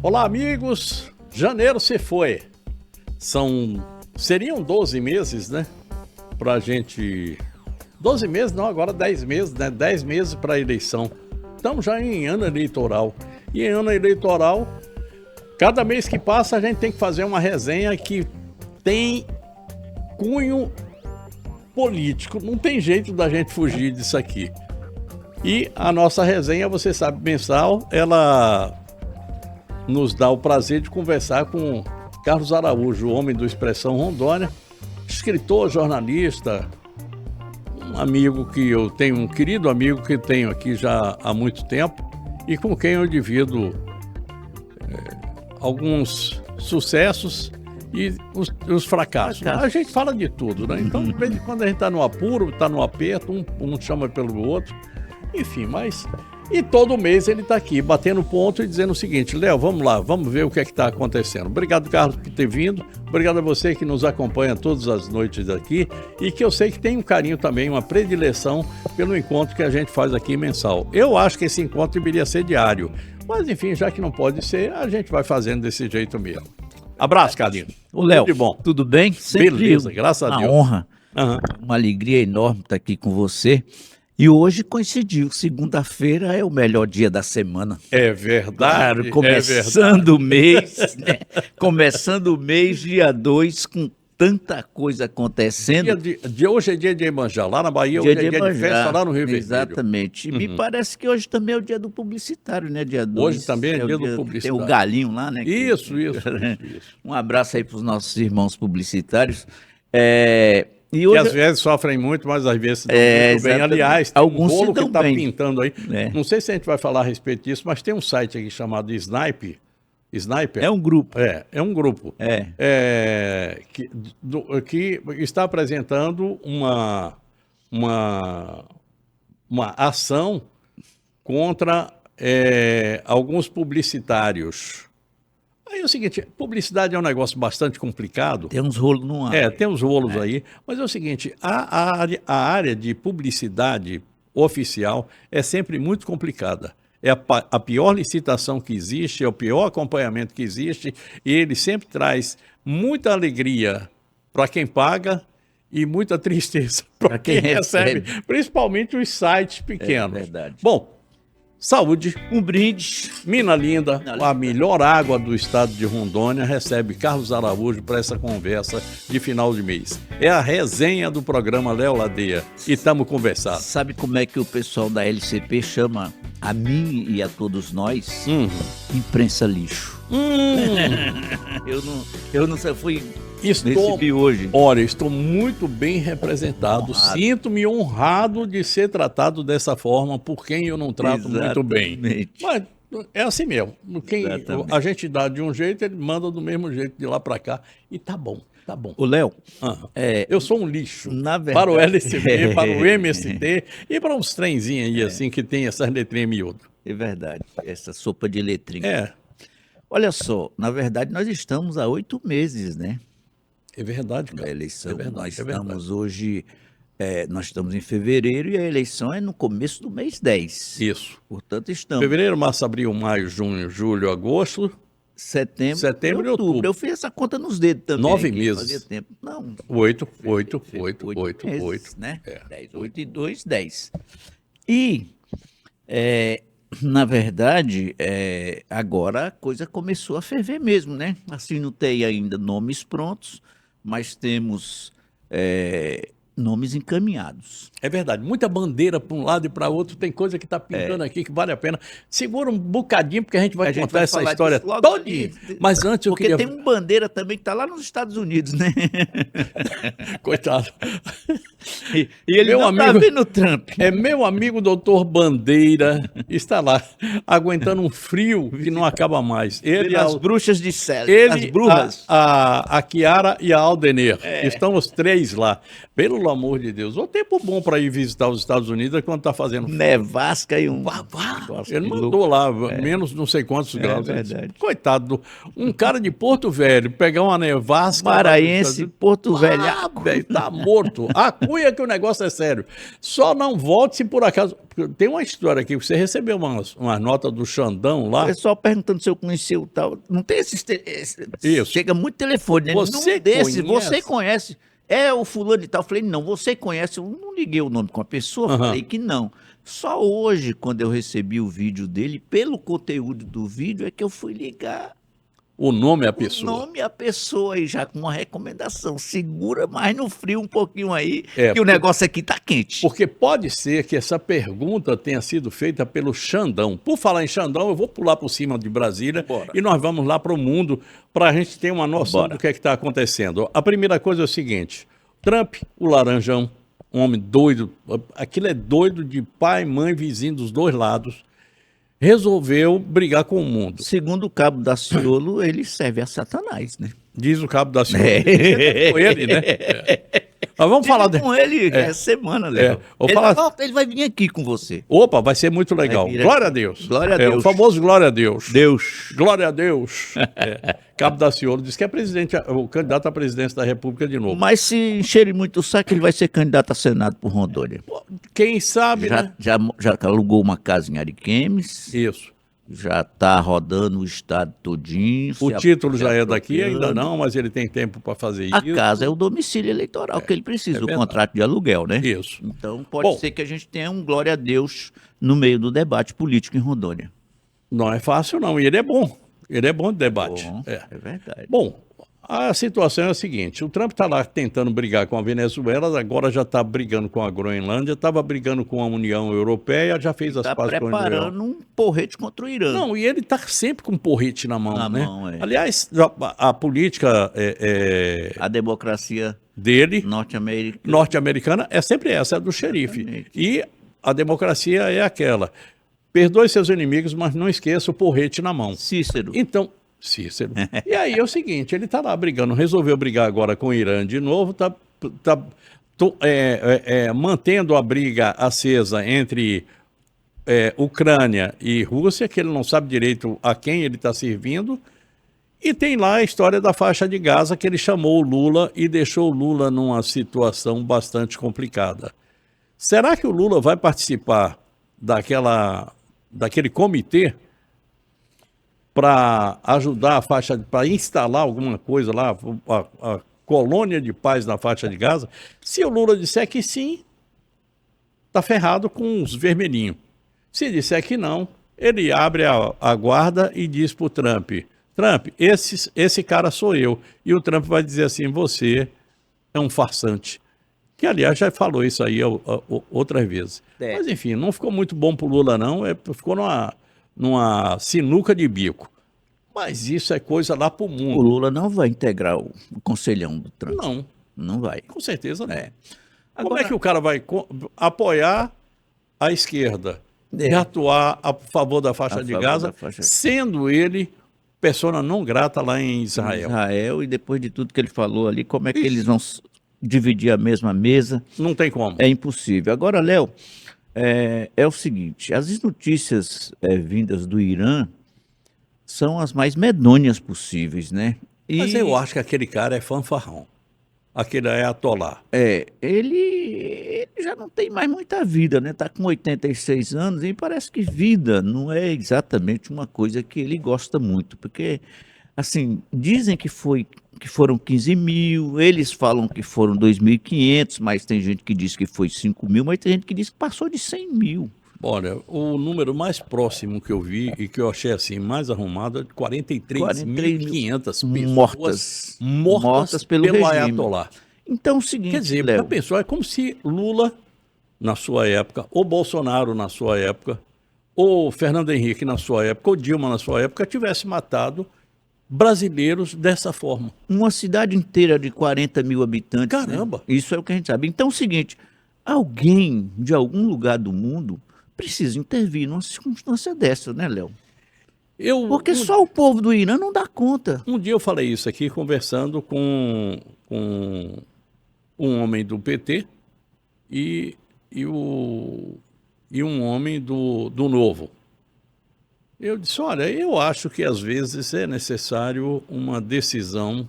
Olá, amigos. Janeiro se foi. Seriam 12 meses, né? Pra gente... 12 meses não, agora 10 meses, né? 10 meses para a eleição. Estamos já em ano eleitoral. E em ano eleitoral, cada mês que passa a gente tem que fazer uma resenha que tem cunho político. Não tem jeito da gente fugir disso aqui. E a nossa resenha, você sabe, mensal, ela nos dá o prazer de conversar com Carlos Araújo, o homem do Expressão Rondônia, escritor, jornalista, um amigo que eu tenho, um querido amigo que eu tenho aqui já há muito tempo e com quem eu divido alguns sucessos e os fracassos. A gente fala de tudo, né? Então, de vez em quando a gente está no apuro, está no aperto, um chama pelo outro, enfim, mas... E todo mês ele está aqui, batendo ponto e dizendo o seguinte: Léo, vamos lá, vamos ver o que é que está acontecendo. Obrigado, Carlos, por ter vindo. Obrigado a você que nos acompanha todas as noites aqui e que eu sei que tem um carinho também, uma predileção pelo encontro que a gente faz aqui mensal. Eu acho que esse encontro deveria ser diário, mas enfim, já que não pode ser, a gente vai fazendo desse jeito mesmo. Abraço, Carlinhos. Ô, Léo, tudo bom? Tudo bem? Sempre Beleza, graças a Deus. Uma honra, uma alegria enorme estar aqui com você. E hoje coincidiu, segunda-feira é o melhor dia da semana. É verdade. Claro, começando o mês, né? Começando o mês, dia 2, com tanta coisa acontecendo. Hoje é dia de Iemanjá, lá na Bahia, hoje é dia de festa lá no Rio Vermelho. Exatamente. E me parece que hoje também é o dia do publicitário, né? Dia 2. Hoje também é dia do publicitário. Tem o galinho lá, né? Isso. Um abraço aí para os nossos irmãos publicitários. E hoje... Que às vezes sofrem muito, mas às vezes se dão muito bem. Aliás, tem alguns um bolo que está bem. pintando aí. Não sei se a gente vai falar a respeito disso, mas tem um site aqui chamado Sniper. É um grupo. É um grupo. Que está apresentando uma ação contra alguns publicitários. Aí é o seguinte, publicidade é um negócio bastante complicado. Tem uns rolos no ar. Tem uns rolos aí. Mas é o seguinte, a área de publicidade oficial é sempre muito complicada. É a pior licitação que existe, é o pior acompanhamento que existe, e ele sempre traz muita alegria para quem paga e muita tristeza para quem recebe, principalmente os sites pequenos. É verdade. Bom, saúde, um brinde. Mina Linda, a melhor água do estado de Rondônia, recebe Carlos Araújo para essa conversa de final de mês. É a resenha do programa Léo Ladeia e estamos conversando. Sabe como é que o pessoal da LCP chama a mim e a todos nós? Imprensa lixo. Eu não sei, fui... Recebi hoje. Olha, estou muito bem representado. Sinto-me honrado de ser tratado dessa forma por quem eu não trato muito bem. Mas é assim mesmo. A gente dá de um jeito, ele manda do mesmo jeito de lá para cá. E tá bom, tá bom. O Léo, eu sou um lixo para o LCD, para o MST e para uns trenzinhos aí assim que tem essas letrinhas miúdas. É verdade, essa sopa de letrinha. Olha só, na verdade nós estamos há 8 meses, né? É verdade, cara. A eleição, nós estamos hoje, nós estamos em fevereiro e a eleição é no começo do mês 10. Isso. Portanto, estamos... Fevereiro, março, abril, maio, junho, julho, agosto... Setembro e outubro. Eu fiz essa conta nos dedos também. 9 meses. Fazia tempo. Não. 8, né? 10, 8 e 2, 10. E, na verdade, agora a coisa começou a ferver mesmo, né? Assim, não tem ainda nomes prontos, mas temos nomes encaminhados. É verdade, muita bandeira para um lado e para outro, tem coisa que está pintando aqui que vale a pena. Segura um bocadinho, porque a gente vai contar essa história toda. Mas antes eu queria... Porque tem um bandeira também que está lá nos Estados Unidos, né? Coitado. E ele não está vendo o Trump. É meu amigo doutor Bandeira, está lá, aguentando um frio que não acaba mais. Ele as bruxas de Célia, as bruxas. A Chiara e a Aldener, estão os 3 lá. Pelo amor de Deus, o tempo bom para ir visitar os Estados Unidos é quando está fazendo nevasca e um Nossa, Ele que mandou louco. lá, menos não sei quantos graus. verdade. Coitado, um cara de Porto Velho pegar uma nevasca... Maranhense, Porto Velho. Velho, tá morto. A cunha que o negócio é sério. Só não volte se por acaso... Tem uma história aqui, você recebeu uma nota do Xandão O lá. pessoal perguntando se eu conhecia o tal. Não tem Isso. Chega muito telefone, né? Você Num desse, conhece? você conhece. É o fulano e tal. Eu falei, não, você conhece. Eu não liguei o nome com a pessoa, Aham. falei que não. Só hoje, quando eu recebi o vídeo dele, pelo conteúdo do vídeo, é que eu fui ligar O nome é a o pessoa. nome e a pessoa aí, já com uma recomendação. Segura mais no frio um pouquinho aí, É, que o negócio aqui tá quente. Porque pode ser que essa pergunta tenha sido feita pelo Xandão. Por falar em Xandão, eu vou pular por cima de Brasília Bora. e nós vamos lá para o mundo para a gente ter uma noção Bora. do que é que está acontecendo. A primeira coisa é o seguinte: Trump, o laranjão, um homem doido, aquilo é doido de pai, mãe, vizinho dos dois lados, resolveu brigar com o mundo. Segundo o Cabo Daciolo, ele serve a Satanás, né? Diz o cabo da senhora. Com ele, né? Mas vamos falar... Tive com ele essa semana, Léo. Vou Ele, falar- ele vai vir aqui com você. Opa, vai ser muito legal. Vai vir Glória a aqui. Deus. Glória a É, Deus. o famoso glória a Deus. Deus. Glória a Deus. Cabo Daciolo diz que é presidente, o candidato à presidência da República de novo. Mas se encherem muito o saco, ele vai ser candidato a Senado por Rondônia. Quem sabe, né? Já alugou uma casa em Ariquemes, Isso. já está rodando o estado todinho. O se título já é apropriando. daqui, ainda não, mas ele tem tempo para fazer A isso. casa é o domicílio eleitoral que ele precisa, o verdade. contrato de aluguel, né? Isso. Então pode Bom. ser que a gente tenha um glória a Deus no meio do debate político em Rondônia. Não é fácil, não. E ele é bom. Ele é bom de debate. Bom, É. é verdade. Bom, a situação é a seguinte: o Trump está lá tentando brigar com a Venezuela, agora já está brigando com a Groenlândia, estava brigando com a União Europeia, já fez as Está pazes com a União. preparando um porrete contra o Irã. Não, e ele está sempre com um porrete na mão, Na né? mão, é. Aliás, a política A democracia dele, norte-americana. é sempre essa, é do xerife. Exatamente. E a democracia é aquela: perdoe seus inimigos, mas não esqueça o porrete na mão. Cícero. Então, Cícero. E aí é o seguinte, ele está lá brigando, resolveu brigar agora com o Irã de novo, mantendo a briga acesa entre Ucrânia e Rússia, que ele não sabe direito a quem ele está servindo, e tem lá a história da faixa de Gaza, que ele chamou o Lula e deixou o Lula numa situação bastante complicada. Será que o Lula vai participar daquele comitê para ajudar a faixa, para instalar alguma coisa lá, a colônia de paz na faixa de Gaza? Se o Lula disser que sim, tá ferrado com os vermelhinhos. Se disser que não, ele abre a guarda e diz para o Trump: Trump, esse cara sou eu. E o Trump vai dizer assim: você é um farsante. Que, aliás, já falou isso aí outras vezes. É. Mas, enfim, não ficou muito bom pro Lula, não. Ficou numa sinuca de bico. Mas isso é coisa lá pro O mundo. Lula não vai integrar o conselhão do Trump. Não, Não vai. com certeza não. É. Como Agora- é que o cara vai apoiar a esquerda É. e atuar a favor da faixa A de favor Gaza, da faixa. sendo ele persona não grata lá em Israel? Israel, e depois de tudo que ele falou ali, como é que eles vão dividir a mesma mesa? Não tem como. É impossível. Agora, Léo, é o seguinte: as notícias vindas do Irã são as mais medonhas possíveis, né? Mas eu acho que aquele cara é fanfarrão. Aquele é atolá. Ele já não tem mais muita vida, né? Tá com 86 anos e parece que vida não é exatamente uma coisa que ele gosta muito, porque, assim, dizem que foram 15 mil, eles falam que foram 2.500, mas tem gente que diz que foi 5 mil, mas tem gente que diz que passou de 100 mil. Olha, o número mais próximo que eu vi e que eu achei assim mais arrumado é de 43.500 pessoas mortas pelo pelo regime. Ayatollah. Então é o seguinte, Quer dizer, Léo, já pensou? É como se Lula, na sua época, ou Bolsonaro, na sua época, ou Fernando Henrique, na sua época, ou Dilma, na sua época, tivesse matado brasileiros dessa forma. uma cidade inteira de 40 mil habitantes. Caramba! Né? Isso é o que a gente sabe. Então é o seguinte: alguém de algum lugar do mundo precisa intervir numa circunstância dessa, né, Léo? Porque só o povo do Irã não dá conta. Um dia eu falei isso aqui conversando com um homem do PT e um homem do Novo. Eu disse, olha, eu acho que às vezes é necessário uma decisão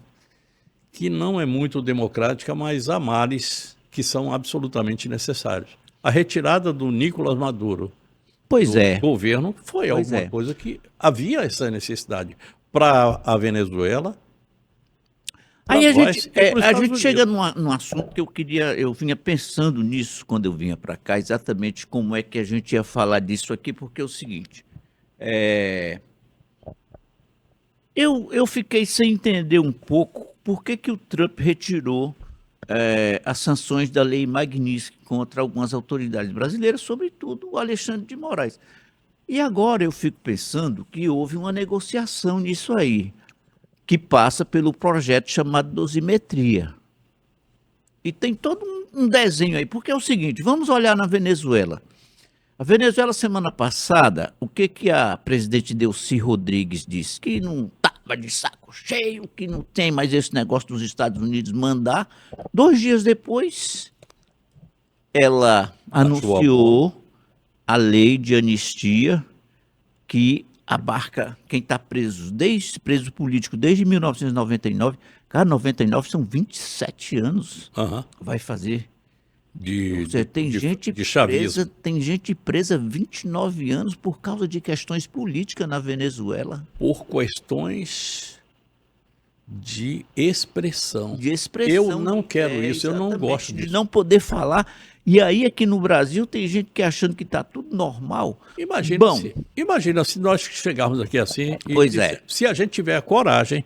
que não é muito democrática, mas há males que são absolutamente necessários. A retirada do Nicolás Maduro Pois do é, governo foi pois alguma é. coisa que havia essa necessidade para a Venezuela, para Aí nós e para os a Estados gente chega Unidos. num assunto que eu vinha pensando nisso quando eu vinha para cá, exatamente como é que a gente ia falar disso aqui, porque é o seguinte, é, eu fiquei sem entender um pouco por que que o Trump retirou as sanções da Lei Magnitsky contra algumas autoridades brasileiras, sobretudo o Alexandre de Moraes. E agora eu fico pensando que houve uma negociação nisso aí, que passa pelo projeto chamado dosimetria. E tem todo um desenho aí, porque é o seguinte, vamos olhar na Venezuela. A Venezuela, semana passada, o que que a presidente Delcy Rodrigues disse? Que não estava de saco cheio, que não tem mais esse negócio dos Estados Unidos mandar. 2 dias depois, ela Achou a boa. anunciou a lei de anistia que abarca quem está preso político desde 1999. Cara, 99 são 27 anos. Aham. Vai fazer. Ou De, seja, de, tem de, gente de presa, chavismo. tem gente presa 29 anos por causa de questões políticas na Venezuela, Por questões de expressão. de Eu expressão, não quero isso, eu não exatamente, gosto de disso. não poder falar. E aí aqui no Brasil tem gente que achando que está tudo normal. Bom, Imagina se nós chegarmos aqui assim e pois é, se a gente tiver a coragem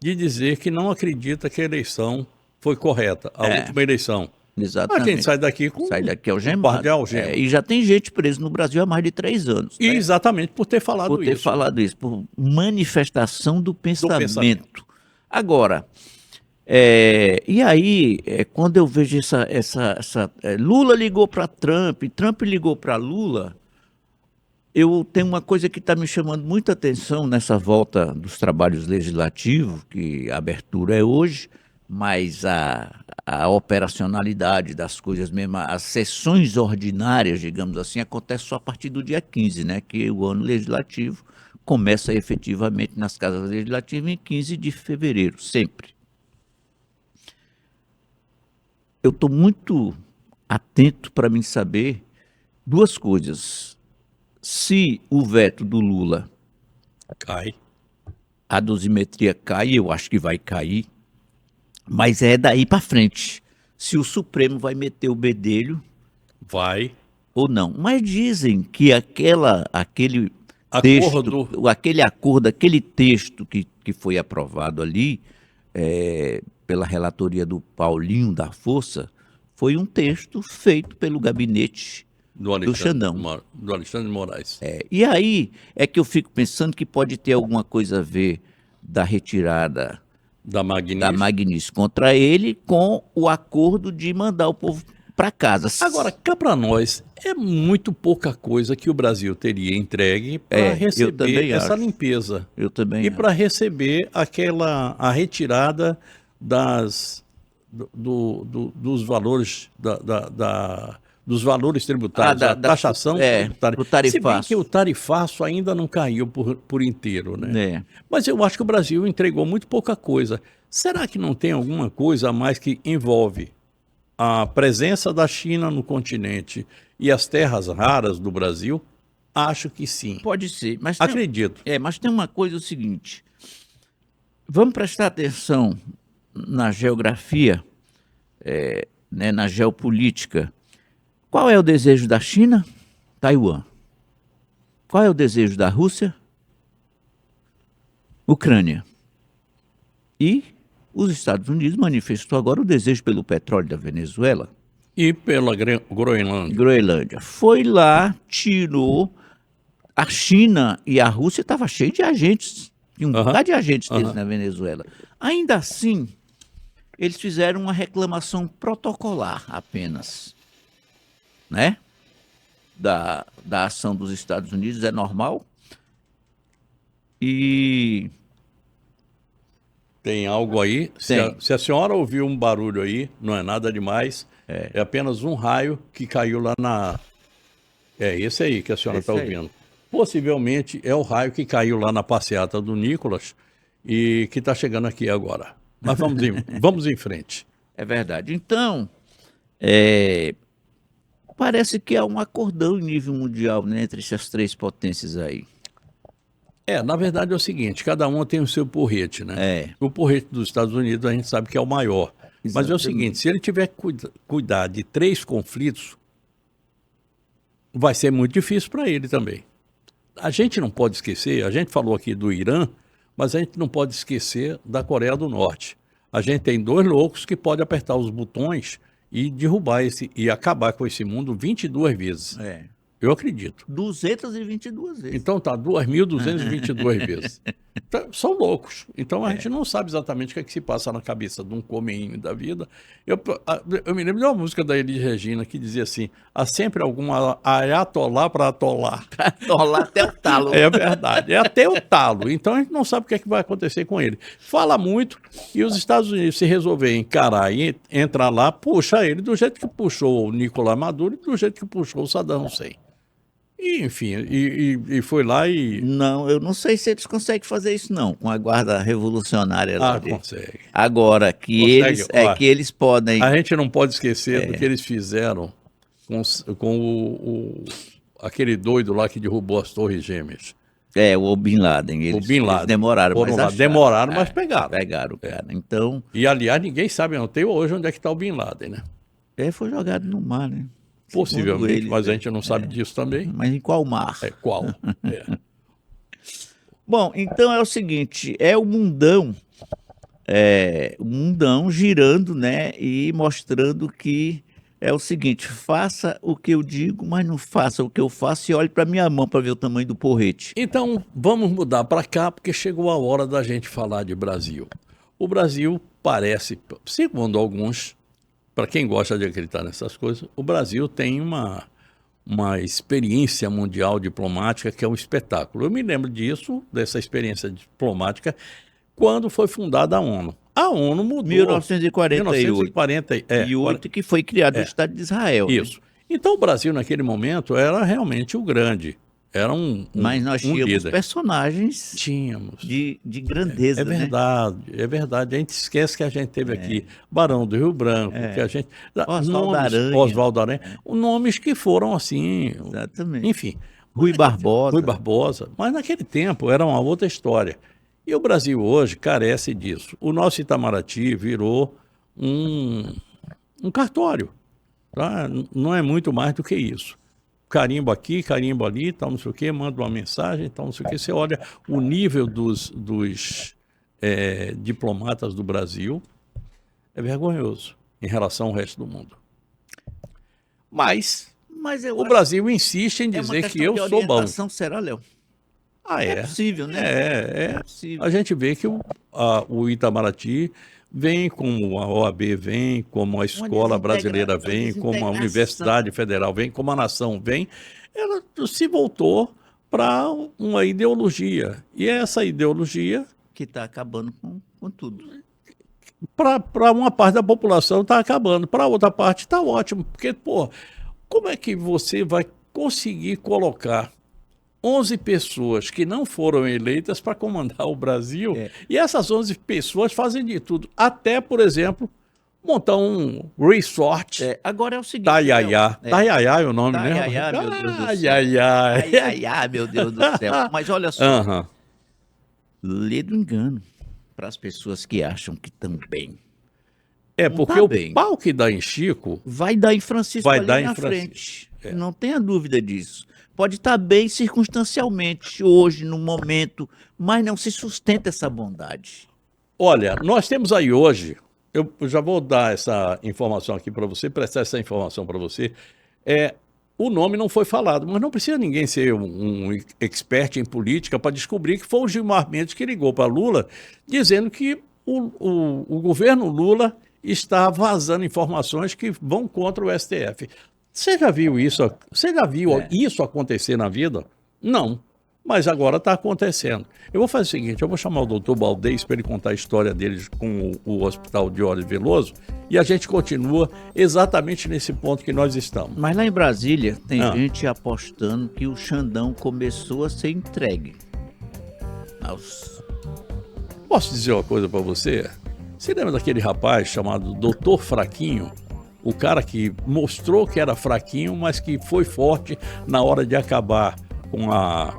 de dizer que não acredita que a eleição foi correta, a última eleição. A gente exatamente. sai daqui com Sai daqui um par de algemado. algemas. E já tem gente presa no Brasil há mais de 3 anos, E né? exatamente por ter falado Por ter isso. falado isso, por manifestação do Do pensamento. pensamento. Agora, e aí, quando eu vejo Lula ligou para Trump, Trump ligou para Lula, eu tenho uma coisa que está me chamando muita atenção nessa volta dos trabalhos legislativos, que a abertura é hoje, mas a operacionalidade das coisas mesmo, as sessões ordinárias, digamos assim, acontece só a partir do dia 15, né? Que o ano legislativo começa efetivamente nas casas legislativas em 15 de fevereiro, sempre. Eu estou muito atento para mim saber duas coisas. Se o veto do Lula, Cai. a dosimetria cai, eu acho que vai cair, mas é daí para frente. Se o Supremo vai meter o bedelho Vai. ou não. Mas dizem que aquele Acordo. texto, aquele acordo, aquele texto que foi aprovado ali, pela relatoria do Paulinho da Força, foi um texto feito pelo gabinete do Xandão. Do Alexandre de Moraes. E aí é que eu fico pensando que pode ter alguma coisa a ver da retirada Da da Magnífica. Magnitsky contra ele com o acordo de mandar o povo para casa. Agora, cá para nós, é muito pouca coisa que o Brasil teria entregue para eu receber também essa acho. limpeza. Eu também E acho. para receber a retirada dos valores dos valores tributários, Ah, a taxação tributária. do Se bem tarifaço. que o tarifaço ainda não caiu por inteiro, né? É. Mas eu acho que o Brasil entregou muito pouca coisa. Será que não tem alguma coisa a mais que envolve a presença da China no continente e as terras raras do Brasil? Acho que sim. Pode ser, mas Acredito. mas tem uma coisa o seguinte. Vamos prestar atenção na geografia, né, na geopolítica. Qual é o desejo da China? Taiwan. Qual é o desejo da Rússia? Ucrânia. E os Estados Unidos manifestou agora o desejo pelo petróleo da Venezuela. E pela Groenlândia. Groenlândia. Foi lá, tirou. A China e a Rússia estavam cheios de agentes. Tinha um bocado de agentes deles na Venezuela. Ainda assim, eles fizeram uma reclamação protocolar apenas, né? Da ação dos Estados Unidos, é normal. E Tem algo aí. Se a senhora ouviu um barulho aí, não é nada demais. É apenas um raio que caiu lá na. É esse aí que a senhora está Esse aí. ouvindo. Possivelmente é o raio que caiu lá na passeata do Nicolas e que está chegando aqui agora. Mas vamos em frente. É verdade. Então, parece que há um acordão em nível mundial, né, entre essas três potências aí. Na verdade é o seguinte, cada uma tem o seu porrete, né? O porrete dos Estados Unidos a gente sabe que é o maior. Exatamente. Mas é o seguinte, se ele tiver que cuidar de 3 conflitos, vai ser muito difícil para ele também. A gente não pode esquecer, a gente falou aqui do Irã, mas a gente não pode esquecer da Coreia do Norte. A gente tem 2 loucos que podem apertar os botões e derrubar e acabar com esse mundo 22 vezes. Eu acredito. 222 vezes. Então tá, 2.222 vezes. Então, são loucos. Então a gente não sabe exatamente o que é que se passa na cabeça de um comeinho da vida. Eu me lembro de uma música da Elis Regina que dizia assim, há sempre alguma ayatolá para atolar. Atolar até o talo. É verdade, é até o talo. Então a gente não sabe o que é que vai acontecer com ele. Fala muito e os Estados Unidos se resolverem encarar e entrar lá, puxa ele do jeito que puxou o Nicolás Maduro e do jeito que puxou o Saddam Hussein. E, enfim, e foi lá e... Não, eu não sei se eles conseguem fazer isso não, com a guarda revolucionária lá. Consegue. Agora, que eles podem... A gente não pode esquecer do que eles fizeram com aquele doido lá que derrubou as Torres Gêmeas. O Bin Laden. Eles demoraram, mas pegaram. Pegaram, cara. Então... E, aliás, ninguém sabe até hoje onde é que está o Bin Laden, né? Foi jogado no mar, né? Possivelmente, eles, mas a gente não sabe disso também. Mas em qual mar? Qual? Bom, então é o seguinte, o mundão girando, né, e mostrando que é o seguinte, faça o que eu digo, mas não faça o que eu faço e olhe para minha mão para ver o tamanho do porrete. Então, vamos mudar para cá, porque chegou a hora da gente falar de Brasil. O Brasil parece, segundo alguns, para quem gosta de acreditar nessas coisas, o Brasil tem uma experiência mundial diplomática que é um espetáculo. Eu me lembro disso, dessa experiência diplomática, quando foi fundada a ONU. A ONU mudou. 1948, que foi criado o Estado de Israel. Isso. Né? Então o Brasil, naquele momento, era realmente o grande. Era Mas nós tínhamos líder. Personagens de grandeza, né? É verdade. A gente esquece que a gente teve aqui Barão do Rio Branco, que a gente... Oswaldo Aranha. Nomes que foram assim... Exatamente. Enfim. Rui Barbosa. Mas naquele tempo era uma outra história. E o Brasil hoje carece disso. O nosso Itamaraty virou um cartório. Tá? Não é muito mais do que isso. Carimbo aqui, carimbo ali, tal, não sei o quê, manda uma mensagem, tal, não sei o quê. Você olha o nível dos diplomatas do Brasil, é vergonhoso em relação ao resto do mundo. Mas o Brasil insiste em dizer que eu sou bom. Será, Léo? É possível, né? É possível. A gente vê que o Itamaraty vem, como a OAB vem, como a Escola Brasileira vem, como a Universidade Federal vem, como a nação vem, ela se voltou para uma ideologia. E essa ideologia... que está acabando com tudo. Para uma parte da população está acabando, para outra parte está ótimo. Porque, como é que você vai conseguir colocar 11 pessoas que não foram eleitas para comandar o Brasil, e essas 11 pessoas fazem de tudo, até, por exemplo, montar um resort. Agora é o seguinte... Taiaiá. Taiaiá é o nome, né? Taiaiá, meu Deus do céu. Taiaiá, meu Deus do céu. Mas olha só, lê do engano para as pessoas que acham que estão bem. Porque o pau que dá em Chico... vai dar em Francisco ali na frente. Não tenha dúvida disso. Pode estar bem circunstancialmente, hoje, no momento, mas não se sustenta essa bondade. Olha, nós temos aí hoje, eu já vou dar essa informação aqui para você, prestar essa informação para você, o nome não foi falado, mas não precisa ninguém ser um expert em política para descobrir que foi o Gilmar Mendes que ligou para Lula, dizendo que o governo Lula está vazando informações que vão contra o STF. Você já viu isso? Você já viu isso acontecer na vida? Não. Mas agora está acontecendo. Eu vou fazer o seguinte, eu vou chamar o doutor Baldez para ele contar a história dele com o Hospital Diógenes Veloso e a gente continua exatamente nesse ponto que nós estamos. Mas lá em Brasília tem gente apostando que o Xandão começou a ser entregue. Posso dizer uma coisa para você? Você lembra daquele rapaz chamado Doutor Fraquinho? O cara que mostrou que era fraquinho, mas que foi forte na hora de acabar com a...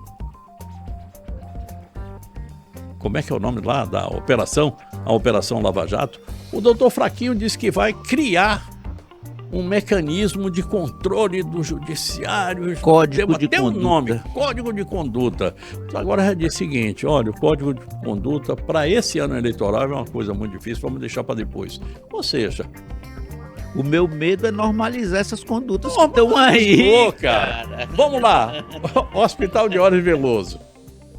Como é que é o nome lá da operação? A Operação Lava Jato. O doutor Fraquinho disse que vai criar um mecanismo de controle do judiciário. Código de Tem um conduta. nome, Código de Conduta. Agora já disse o seguinte, olha, o Código de Conduta para esse ano eleitoral é uma coisa muito difícil, vamos deixar para depois. Ou seja... O meu medo é normalizar essas condutas que estão aí. Ô, cara. Vamos lá. Hospital Diógenes Veloso.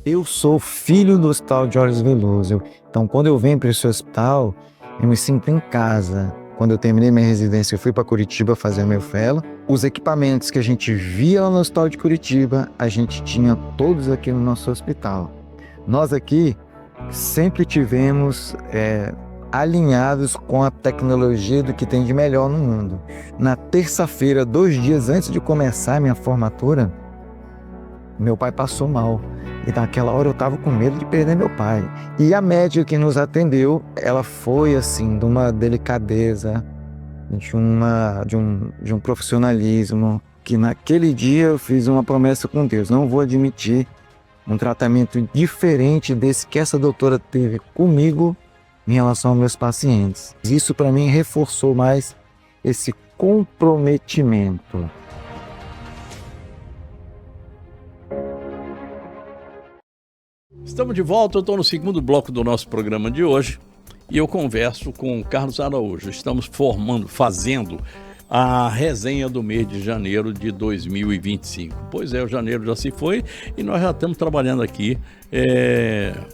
Eu sou filho do Hospital Diógenes Veloso. Então, quando eu venho para esse hospital, eu me sinto em casa. Quando eu terminei minha residência, eu fui para Curitiba fazer meu fellow. Os equipamentos que a gente via lá no Hospital de Curitiba, a gente tinha todos aqui no nosso hospital. Nós aqui sempre tivemos alinhados com a tecnologia do que tem de melhor no mundo. Na terça-feira, 2 dias antes de começar a minha formatura, meu pai passou mal. E naquela hora eu estava com medo de perder meu pai. E a médica que nos atendeu, ela foi assim, de uma delicadeza, de um profissionalismo, que naquele dia eu fiz uma promessa com Deus. Não vou admitir um tratamento diferente desse que essa doutora teve comigo em relação aos meus pacientes. Isso para mim reforçou mais esse comprometimento. Estamos de volta, eu estou no segundo bloco do nosso programa de hoje e eu converso com o Carlos Araújo. Estamos fazendo a resenha do mês de janeiro de 2025. Pois é, o janeiro já se foi e nós já estamos trabalhando aqui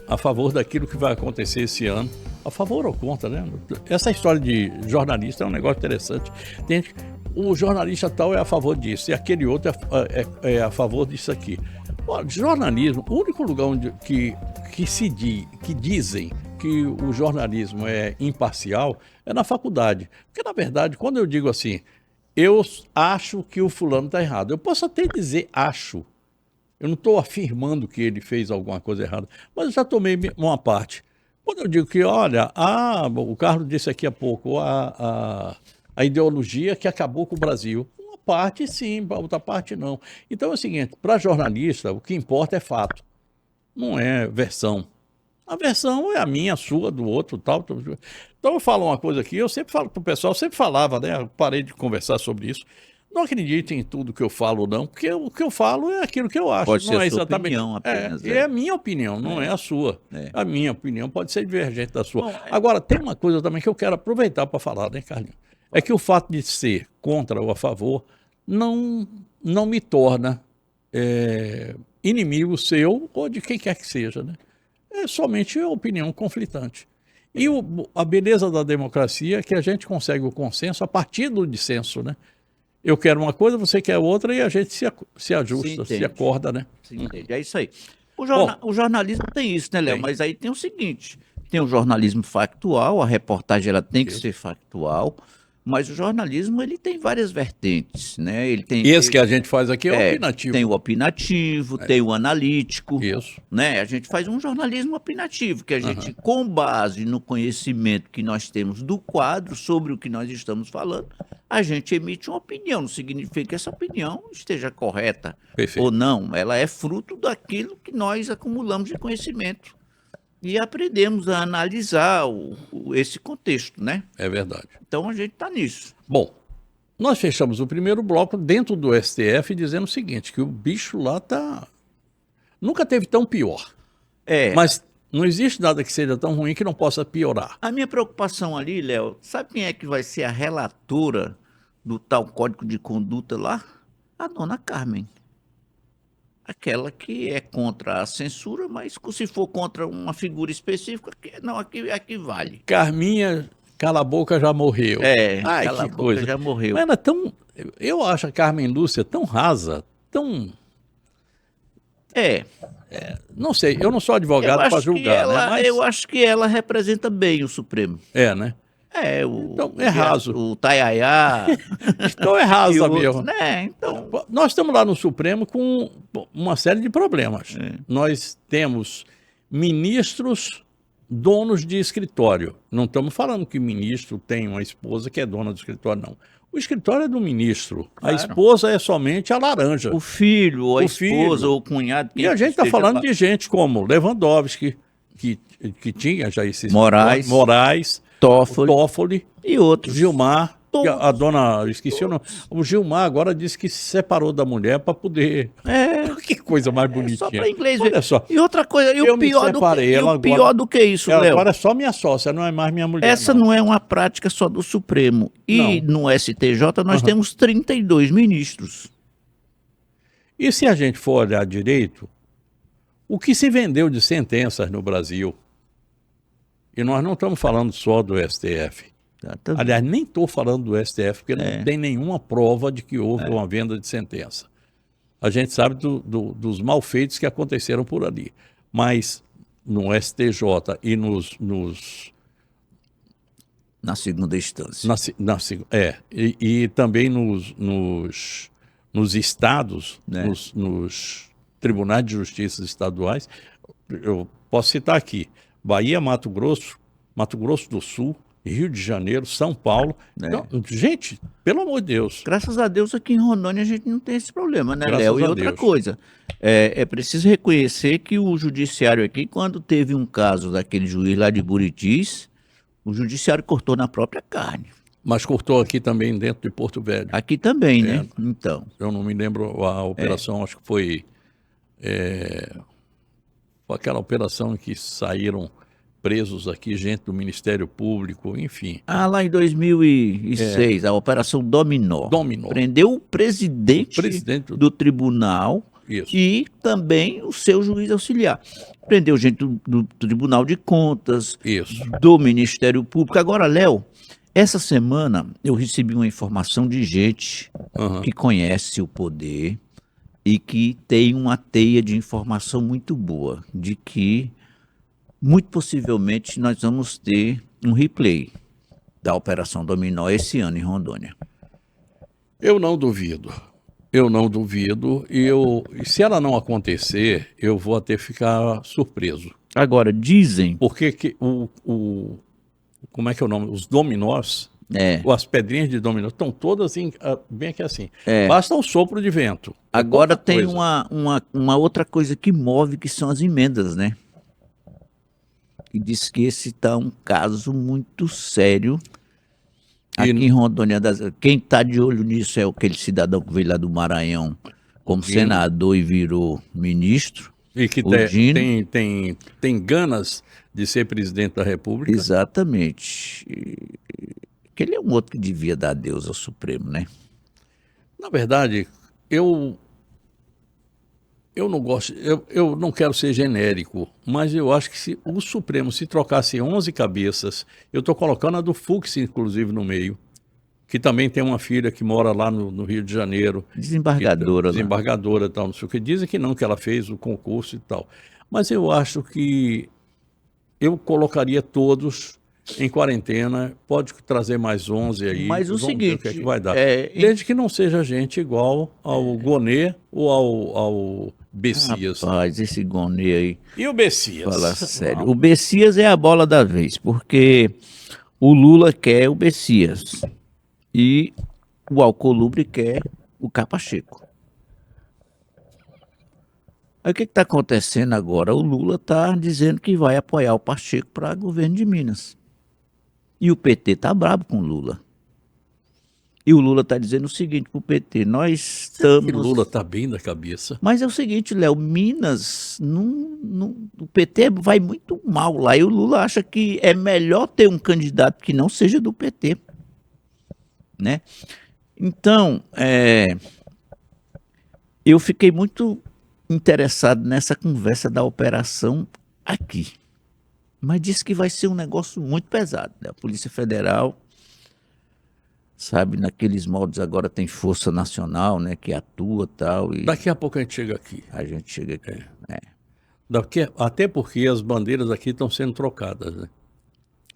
a favor daquilo que vai acontecer esse ano. A favor ou contra, né? Essa história de jornalista é um negócio interessante. O jornalista tal é a favor disso e aquele outro é a favor disso aqui. Olha, jornalismo, o único lugar onde que dizem que o jornalismo é imparcial é na faculdade. Porque, na verdade, quando eu digo assim, eu acho que o fulano está errado, eu posso até dizer acho. Eu não estou afirmando que ele fez alguma coisa errada, mas eu já tomei uma parte. Quando eu digo que, olha, o Carlos disse aqui há pouco, a ideologia que acabou com o Brasil. Uma parte sim, outra parte não. Então é o seguinte, para jornalista, o que importa é fato, não é versão. A versão é a minha, a sua, do outro, tal. Então eu falo uma coisa aqui, eu sempre falo para o pessoal, eu sempre falava, né? Eu parei de conversar sobre isso. Não acreditem em tudo que eu falo ou não, porque o que eu falo é aquilo que eu acho. Pode não ser é a sua exatamente opinião apenas. É a minha opinião, não é a sua. É. A minha opinião pode ser divergente da sua. Bom, Agora, tem uma coisa também que eu quero aproveitar para falar, né, Carlinhos? É que o fato de ser contra ou a favor não me torna inimigo seu ou de quem quer que seja, né? É somente a opinião conflitante. E a beleza da democracia é que a gente consegue o consenso a partir do dissenso, né? Eu quero uma coisa, você quer outra e a gente se ajusta, se acorda, né? Se entende. É isso aí. O jornalismo tem isso, né, Léo? Tem. Mas aí tem o seguinte, tem o jornalismo factual, a reportagem ela tem que ser factual, mas o jornalismo ele tem várias vertentes, né? Esse que a gente faz aqui é opinativo. Tem o opinativo, tem o analítico. Isso. Né? A gente faz um jornalismo opinativo, que a gente, com base no conhecimento que nós temos do quadro, sobre o que nós estamos falando, a gente emite uma opinião. Não significa que essa opinião esteja correta. Perfeito. Ou não. Ela é fruto daquilo que nós acumulamos de conhecimento. E aprendemos a analisar esse contexto, né? É verdade. Então a gente está nisso. Bom, nós fechamos o primeiro bloco dentro do STF dizendo o seguinte, que o bicho lá nunca teve tão pior. Mas não existe nada que seja tão ruim que não possa piorar. A minha preocupação ali, Léo, sabe quem é que vai ser a relatora do tal Código de Conduta lá? A dona Carmen. Aquela que é contra a censura, mas se for contra uma figura específica, aqui vale. Carminha, cala a boca, já morreu. Ai, cala a que boca, coisa. já morreu. Mas ela é tão... Eu acho a Carmen Lúcia tão rasa, tão... Não sei, eu não sou advogado para julgar, né? Mas Eu acho que ela representa bem o Supremo. né? Então, é raso. O Taiaiá. Então é e rasa outros, mesmo. né? Então, Nós estamos lá no Supremo com uma série de problemas. Nós temos ministros donos de escritório. Não estamos falando que o ministro tem uma esposa que é dona do escritório, não. O escritório é do ministro. Claro. A esposa é somente a laranja. o filho, ou a O esposa, filho. ou o cunhado. E a gente está esteja falando lá. de gente como Lewandowski, que tinha já esses... Moraes, o Toffoli Toffoli, e outros. Gilmar, que Todos. a dona, eu esqueci o nome. O Gilmar agora disse que se separou da mulher para poder. Que coisa mais bonitinha. Só para inglês ver. Olha só. E outra coisa, Eu me separei, ela agora- pior do que isso, Ela Léo. agora é só minha sócia, não é mais minha mulher. Essa não é uma prática só do Supremo. E no STJ nós temos 32 ministros. E se a gente for olhar direito, o que se vendeu de sentenças no Brasil, e nós não estamos falando só do STF. Aliás, nem estou falando do STF, porque não tem nenhuma prova de que houve uma venda de sentença. A gente sabe dos malfeitos que aconteceram por ali. Mas no STJ e Na segunda instância. e também nos estados, Né? nos tribunais de justiça estaduais, eu posso citar aqui, Bahia, Mato Grosso do Sul, Rio de Janeiro, São Paulo. Então, gente, pelo amor de Deus. Graças a Deus aqui em Rondônia a gente não tem esse problema, né, Graças Léo? E a outra Deus. coisa, é preciso reconhecer que o judiciário aqui, quando teve um caso daquele juiz lá de Buritis, o judiciário cortou na própria carne. Mas cortou aqui também dentro de Porto Velho. Aqui também, né? Então, Eu não me lembro a operação, acho que foi aquela operação em que saíram presos aqui gente do Ministério Público, enfim. lá em 2006, a Operação Dominó. Dominó. Prendeu o presidente do tribunal Isso. e também o seu juiz auxiliar. Prendeu gente do Tribunal de Contas, Isso. do Ministério Público. Agora, Léo, essa semana eu recebi uma informação de gente que conhece o poder e que tem uma teia de informação muito boa, de que muito possivelmente nós vamos ter um replay da Operação Dominó esse ano em Rondônia. Eu não duvido. E se ela não acontecer, eu vou até ficar surpreso. Agora, dizem... Porque como é que é o nome? Os dominós, as pedrinhas de dominó, estão todas bem aqui assim. Basta um sopro de vento. Agora tem uma outra coisa que move, que são as emendas, né? E diz que esse está um caso muito sério aqui em Rondônia. Quem está de olho nisso é aquele cidadão que veio lá do Maranhão como senador e virou ministro. E que tem ganas de ser presidente da República. Exatamente. Que ele é um outro que devia dar adeus ao Supremo, né? Na verdade, eu não gosto, eu não quero ser genérico, mas eu acho que se o Supremo se trocasse 11 cabeças, eu estou colocando a do Fux, inclusive, no meio, que também tem uma filha que mora lá no Rio de Janeiro. Desembargadora. Desembargadora e tal, não sei o que. Dizem que não, que ela fez o concurso e tal. Mas eu acho que eu colocaria todos em quarentena, pode trazer mais 11 aí. Mas o seguinte, o que é que vai dar. Desde que não seja gente igual ao Gonê ou ao Bessias. Rapaz, esse Gonê aí. E o Bessias? Fala sério. O Bessias é a bola da vez, porque o Lula quer o Bessias e o Alcolumbre quer o Capacheco. Aí o que está acontecendo agora? O Lula está dizendo que vai apoiar o Pacheco para governo de Minas. E o PT está bravo com o Lula. E o Lula está dizendo o seguinte para o PT, nós estamos... O Lula está bem da cabeça. Mas é o seguinte, Léo, Minas, o PT vai muito mal lá. E o Lula acha que é melhor ter um candidato que não seja do PT. Né? Então, eu fiquei muito interessado nessa conversa da operação aqui. Mas disse que vai ser um negócio muito pesado, né? A Polícia Federal sabe? Naqueles moldes agora tem Força Nacional, né? Que atua e tal, e Daqui a pouco a gente chega aqui. a gente chega aqui. É. Até porque as bandeiras aqui estão sendo trocadas, né?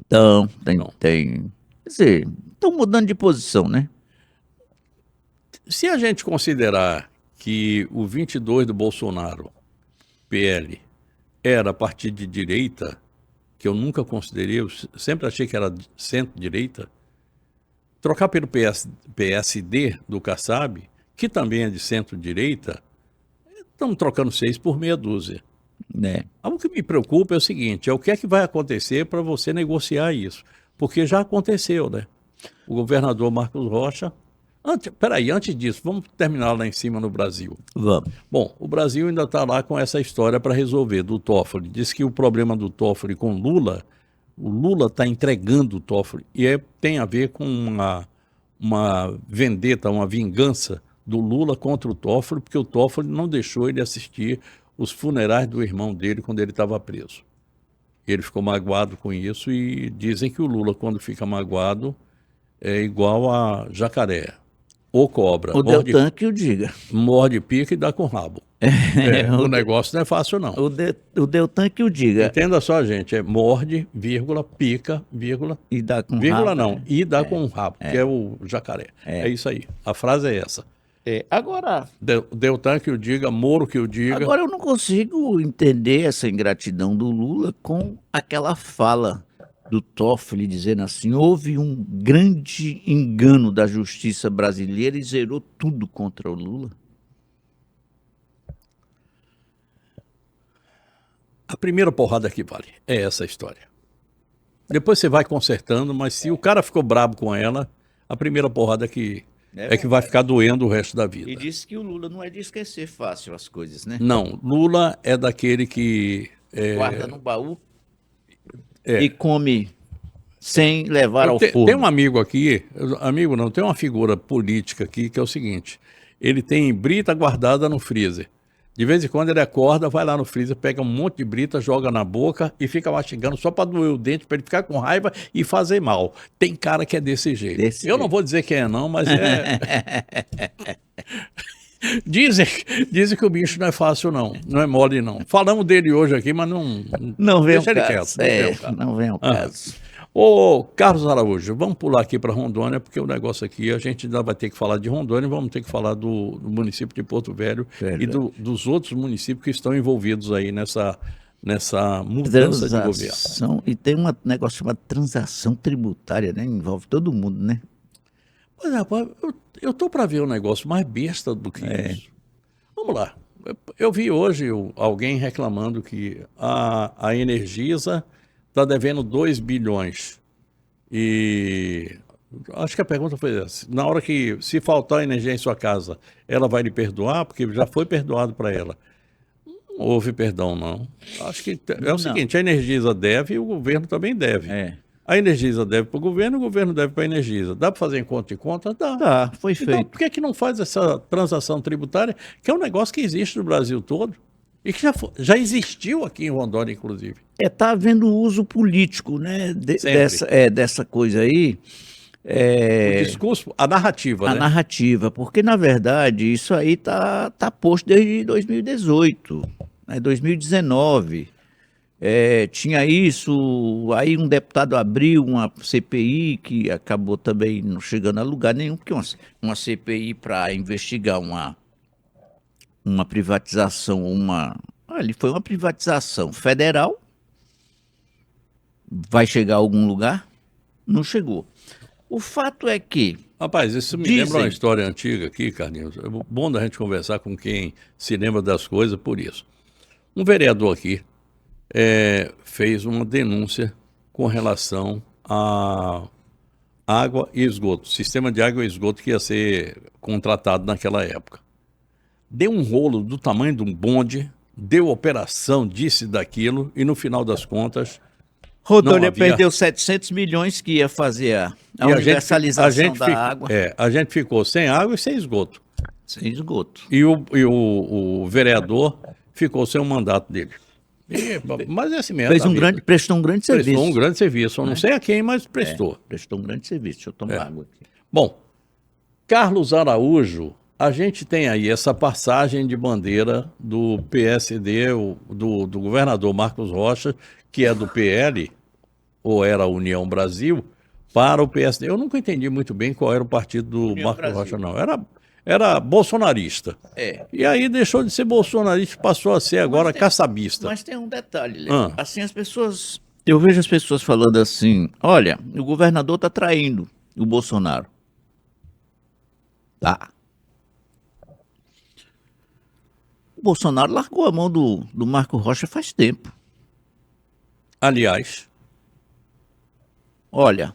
Então, Não. tem. Quer dizer, estão mudando de posição, né? Se a gente considerar que o 22 do Bolsonaro, PL, era partido de direita, que eu nunca considerei, eu sempre achei que era centro-direita, trocar pelo PSD do Kassab, que também é de centro-direita, estamos trocando 6 por meia dúzia. Né? O que me preocupa é o seguinte, é o que é que vai acontecer para você negociar isso. Porque já aconteceu, né? O governador Marcos Rocha... Antes disso, vamos terminar lá em cima no Brasil. Vamos. Bom, o Brasil ainda está lá com essa história para resolver do Toffoli. Diz que o problema do Toffoli com Lula, o Lula está entregando o Toffoli, e tem a ver com uma vendetta, uma vingança do Lula contra o Toffoli, porque o Toffoli não deixou ele assistir os funerais do irmão dele quando ele estava preso. Ele ficou magoado com isso e dizem que o Lula, quando fica magoado, é igual a jacaré. Ou cobra. O Deltan que o diga. Morde, pica e dá com rabo. O negócio não é fácil, não. O Deltan que o diga. Entenda só, gente. É morde, vírgula, pica, vírgula. E dá com vírgula rabo. não. E dá com rabo, que é o jacaré. É isso aí. A frase é essa. Agora, Deltan que o diga, Moro que o diga. agora eu não consigo entender essa ingratidão do Lula com aquela fala do Toffoli dizendo assim: houve um grande engano da justiça brasileira e zerou tudo contra o Lula. A primeira porrada que vale é essa história. Depois você vai consertando, mas se o cara ficou brabo com ela, a primeira porrada que vai ficar doendo o resto da vida. E disse que o Lula não é de esquecer fácil as coisas, né? Não, Lula é daquele que... Guarda no baú e come sem levar ao Tem forno. um amigo aqui, amigo não, tem uma figura política aqui que é o seguinte: ele tem brita guardada no freezer. De vez em quando ele acorda, vai lá no freezer, pega um monte de brita, joga na boca e fica mastigando só para doer o dente, para ele ficar com raiva e fazer mal. Tem cara que é desse jeito. Eu não vou dizer quem é não, mas Dizem que o bicho não é fácil não é mole não. Falamos dele hoje aqui, mas não vem deixa ao ele caso. quieto. Não vem ao caso. Ô, Carlos Araújo, vamos pular aqui para Rondônia, porque o negócio aqui, a gente ainda vai ter que falar de Rondônia, vamos ter que falar do município de Porto Velho e dos outros municípios que estão envolvidos aí nessa mudança de governo. E tem um negócio chamado transação tributária, né? Envolve todo mundo, né? Pois é, eu tô para ver um negócio mais besta do que isso. Vamos lá. Eu vi hoje alguém reclamando que a Energisa está devendo 2 bilhões. E acho que a pergunta foi essa. Na hora que, se faltar energia em sua casa, ela vai lhe perdoar? Porque já foi perdoado para ela. Não houve perdão, não. Acho que é o seguinte, a Energisa deve e o governo também deve. A Energisa deve para o governo deve para a Energisa. Dá para fazer em conta de conta? Dá. Tá, foi feito. Então, por que não faz essa transação tributária, que é um negócio que existe no Brasil todo? E que já existiu aqui em Rondônia, inclusive. Tá havendo uso político, né? Dessa coisa aí. O discurso, a narrativa, né? A narrativa, porque na verdade isso aí tá posto desde 2018, né? 2019. Tinha isso, aí um deputado abriu uma CPI que acabou também não chegando a lugar nenhum, porque uma CPI para investigar uma privatização, ali foi uma privatização federal, vai chegar a algum lugar? Não chegou. O fato é que... Rapaz, isso me lembra uma história antiga aqui, Carlinhos. É bom da gente conversar com quem se lembra das coisas por isso. Um vereador aqui fez uma denúncia com relação a água e esgoto, sistema de água e esgoto que ia ser contratado naquela época. Deu um rolo do tamanho de um bonde, deu operação, disse daquilo, e no final das contas... Rondônia perdeu 700 milhões que ia fazer a universalização da água. A gente ficou sem água e sem esgoto. Sem esgoto. E o vereador ficou sem o mandato dele. Mas é assim mesmo. Prestou um grande serviço. Prestou um grande serviço. Eu não sei a quem, mas prestou. Prestou um grande serviço. Deixa eu tomar água aqui. Bom, Carlos Araújo, a gente tem aí essa passagem de bandeira do PSD, do governador Marcos Rocha, que é do PL, ou era a União Brasil, para o PSD. Eu nunca entendi muito bem qual era o partido do União Marcos Brasil. Rocha, não. Era bolsonarista. É. E aí deixou de ser bolsonarista e passou a ser agora caçabista. Mas tem um detalhe, Léo. Ah. Assim, as pessoas... Eu vejo as pessoas falando assim, olha, o governador está traindo o Bolsonaro. Tá. O Bolsonaro largou a mão do Marco Rocha faz tempo. Aliás, Olha,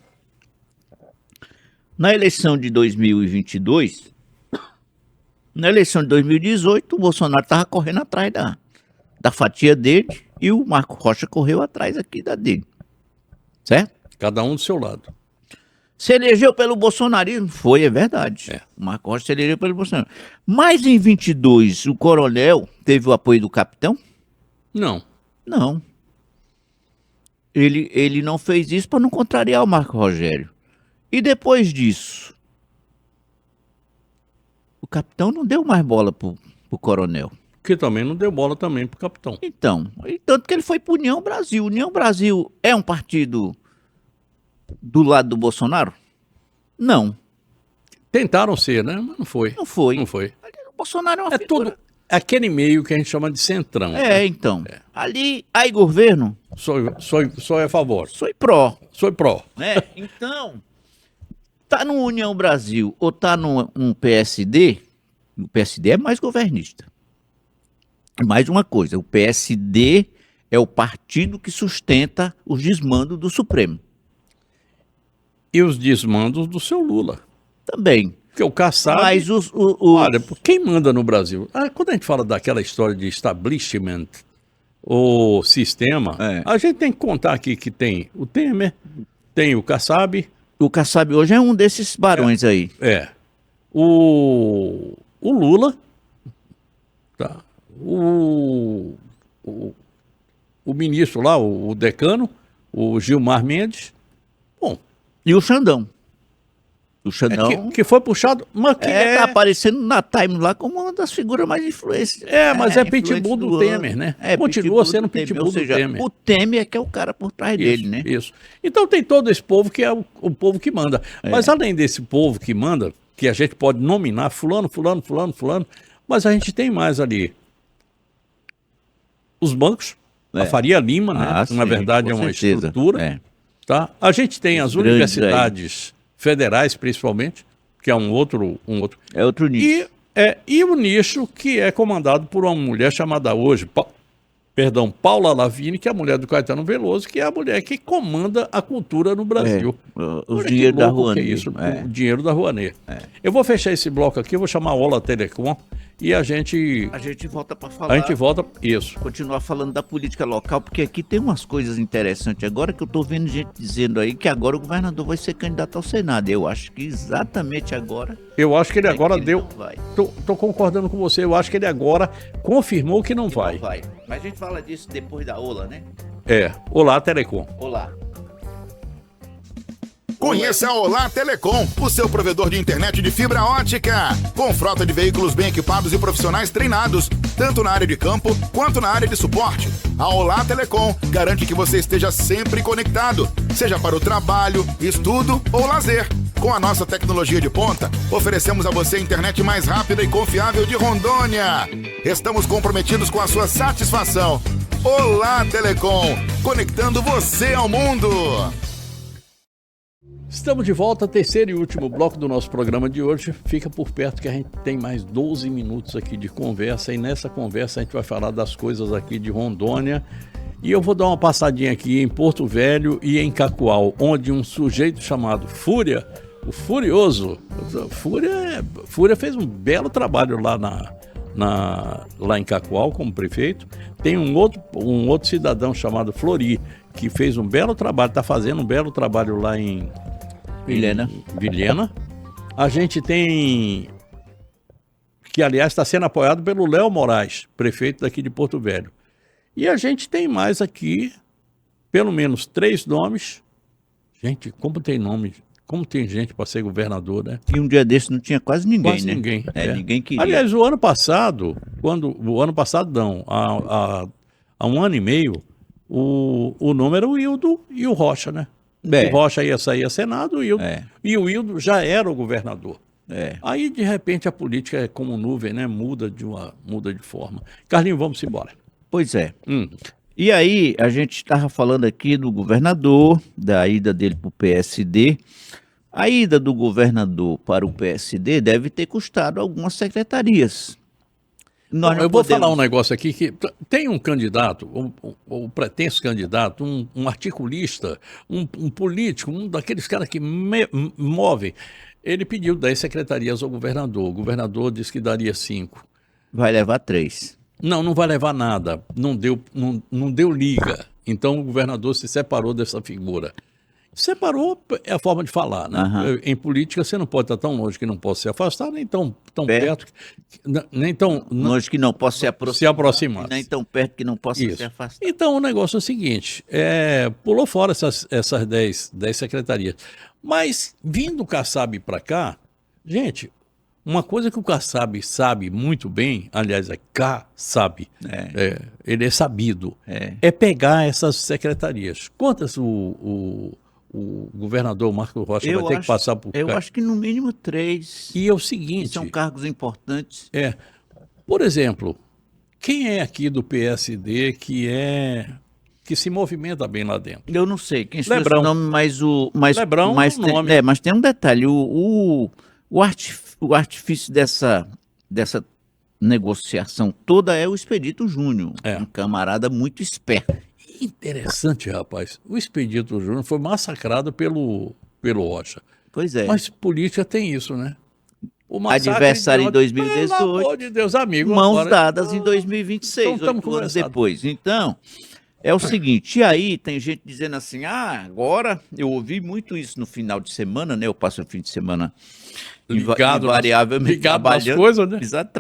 na eleição de 2022, na eleição de 2018, o Bolsonaro estava correndo atrás da fatia dele e o Marco Rocha correu atrás aqui da dele. Certo? cada um do seu lado. Se elegeu pelo bolsonarismo? Foi, é verdade. É. O Marco Rocha se elegeu pelo Bolsonaro. Mas em 22, o coronel teve o apoio do capitão? Não. Não. Ele não fez isso para não contrariar o Marco Rogério. E depois disso, o capitão não deu mais bola pro coronel. Que também não deu bola também pro capitão. Então, e tanto que ele foi pro União Brasil. União Brasil é um partido do lado do Bolsonaro? Não, Tentaram ser, né? Mas não foi. não foi. Não foi. O Bolsonaro é uma É figura. tudo aquele meio que a gente chama de centrão. É, então. Ali, aí governo, Sou a favor. sou pró, Sou pró. né? Então, tá no União Brasil ou tá num PSD, o PSD é mais governista. E mais uma coisa, o PSD é o partido que sustenta os desmandos do Supremo. E os desmandos do seu Lula. Também. Porque o Kassab... Mas Olha, quem manda no Brasil? Quando a gente fala daquela história de establishment, o sistema, É. a gente tem que contar aqui que tem o Temer, tem o Kassab, o Kassab hoje é um desses barões aí. o Lula, tá? o ministro lá, o decano, o Gilmar Mendes, bom, E o Xandão. O Xandão que foi puxado, mas que tá aparecendo na time lá como uma das figuras mais influentes. mas é influentes pitbull do Temer, né? É, Continua pitbull sendo do Temer, pitbull ou do seja, Temer. o Temer é que é o cara por trás dele, né? Isso. Então tem todo esse povo que é o povo que manda. É. Mas além desse povo que manda, que a gente pode nominar fulano, mas a gente tem mais ali os bancos, a Faria Lima, né? Ah, Na sim, verdade é com uma certeza. estrutura. É. Tá? A gente tem as grandes universidades federais, principalmente, que é um outro. É outro nicho. E o nicho que é comandado por uma mulher chamada hoje, Paula Lavigne, que é a mulher do Caetano Veloso, que é a mulher que comanda a cultura no Brasil. O Olha dinheiro que da louco que é Rouanet. isso, o dinheiro da Rouanet. Eu vou fechar esse bloco aqui, eu vou chamar a Ola Telecom e a gente volta para falar. volta. Isso. Continuar falando da política local, porque aqui tem umas coisas interessantes agora que eu tô vendo gente dizendo aí que agora o governador vai ser candidato ao Senado. Eu acho que exatamente agora. Eu acho que ele agora que ele deu. não vai. Tô concordando com você, eu acho que ele agora confirmou que não vai. Não vai. Mas a gente fala disso depois da Ola, né? Olá, Telecom. Olá. Conheça a Olá Telecom, o seu provedor de internet de fibra ótica. Com frota de veículos bem equipados e profissionais treinados, tanto na área de campo quanto na área de suporte. A Olá Telecom garante que você esteja sempre conectado, seja para o trabalho, estudo ou lazer. Com a nossa tecnologia de ponta, oferecemos a você a internet mais rápida e confiável de Rondônia. Estamos comprometidos com a sua satisfação. Olá Telecom, conectando você ao mundo. Estamos de volta, terceiro e último bloco do nosso programa de hoje. Fica por perto que a gente tem mais 12 minutos aqui de conversa e nessa conversa a gente vai falar das coisas aqui de Rondônia. E eu vou dar uma passadinha aqui em Porto Velho e em Cacoal, onde um sujeito chamado Fúria, o Furioso, Fúria fez um belo trabalho lá lá em Cacoal como prefeito. Tem um outro cidadão chamado Flori, que fez um belo trabalho, está fazendo um belo trabalho lá em Vilhena. A gente tem, que aliás está sendo apoiado pelo Léo Moraes, prefeito daqui de Porto Velho. E a gente tem mais aqui, pelo menos 3 nomes. Gente, como tem nome Como tem gente para ser governador, né? E um dia desse não tinha quase ninguém, Quase né? ninguém. Ninguém queria. Aliás, o ano passado, há um ano e meio, o nome era o Hildo e o Rocha, né? É. O Rocha ia sair a Senado e o Hildo já era o governador. É. Aí, de repente, a política é como nuvem, né? Muda de forma. Carlinhos, vamos embora. Pois é. E aí, a gente estava falando aqui do governador, da ida dele para o PSD. A ida do governador para o PSD deve ter custado algumas secretarias. Nós não Eu vou podemos- falar um negócio aqui que tem um candidato, um pretenso candidato, um articulista, um político, um daqueles caras que move. Ele pediu 10 secretarias ao governador. O governador disse que daria 5. Vai levar 3. Não vai levar nada. Não deu liga. Então o governador se separou dessa figura. Separou é a forma de falar, né? Aham. Em política você não pode estar tão longe que não possa se afastar, nem tão Perto. perto, nem tão Longe que não possa se aproximar. se aproximar. E nem tão perto que não possa Isso. se afastar. Então o negócio é o seguinte: pulou fora essas 10 secretarias. Mas vindo o Kassab para cá, gente, uma coisa que o Kassab sabe muito bem, aliás, é Kassab, ele é sabido, é pegar essas secretarias. Quantas o governador Marco Rocha vai ter que passar por Eu acho que no mínimo 3. E é o seguinte, São cargos importantes. por exemplo, quem é aqui do PSD que se movimenta bem lá dentro? Eu não sei quem Lebrão. esse nome, mas Lebrão mas é um tem, nome. mas tem um detalhe, o artifício dessa negociação toda é o Expedito Júnior, um camarada muito esperto. Interessante, rapaz. O Expedito Júnior foi massacrado pelo Rocha. Pois é. Mas política tem isso, né? O massacre Adversário em de 2018. Pelo amor de Deus, amigo. Mãos agora- dadas em 2026, Então, tamo 8 anos conversado. depois. Então, é o seguinte, e aí tem gente dizendo assim, agora, eu ouvi muito isso no final de semana, né? Eu passo o fim de semana invariavelmente ligado nas trabalhando. coisas, né? Exato,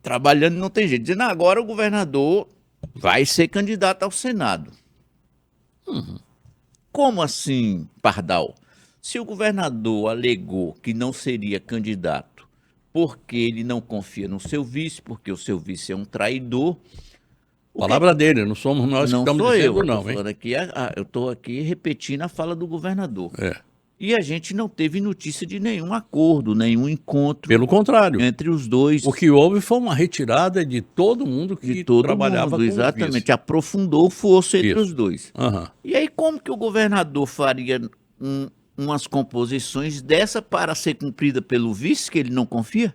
trabalhando não tem jeito. Dizendo, agora o governador vai ser candidato ao Senado. Como assim, Pardal? Se o governador alegou que não seria candidato porque ele não confia no seu vice, porque o seu vice é um traidor. Palavra dele, não somos nós que Não estamos sou dizendo, eu, não, hein? eu estou aqui repetindo a fala do governador. É. E a gente não teve notícia de nenhum acordo, nenhum encontro Pelo contrário. entre os dois. O que houve foi uma retirada de todo mundo que De todo trabalhava mundo, com o exatamente. vice. Aprofundou o fosso entre Isso. os dois. Aham. E aí, como que o governador faria umas composições dessa para ser cumprida pelo vice, que ele não confia?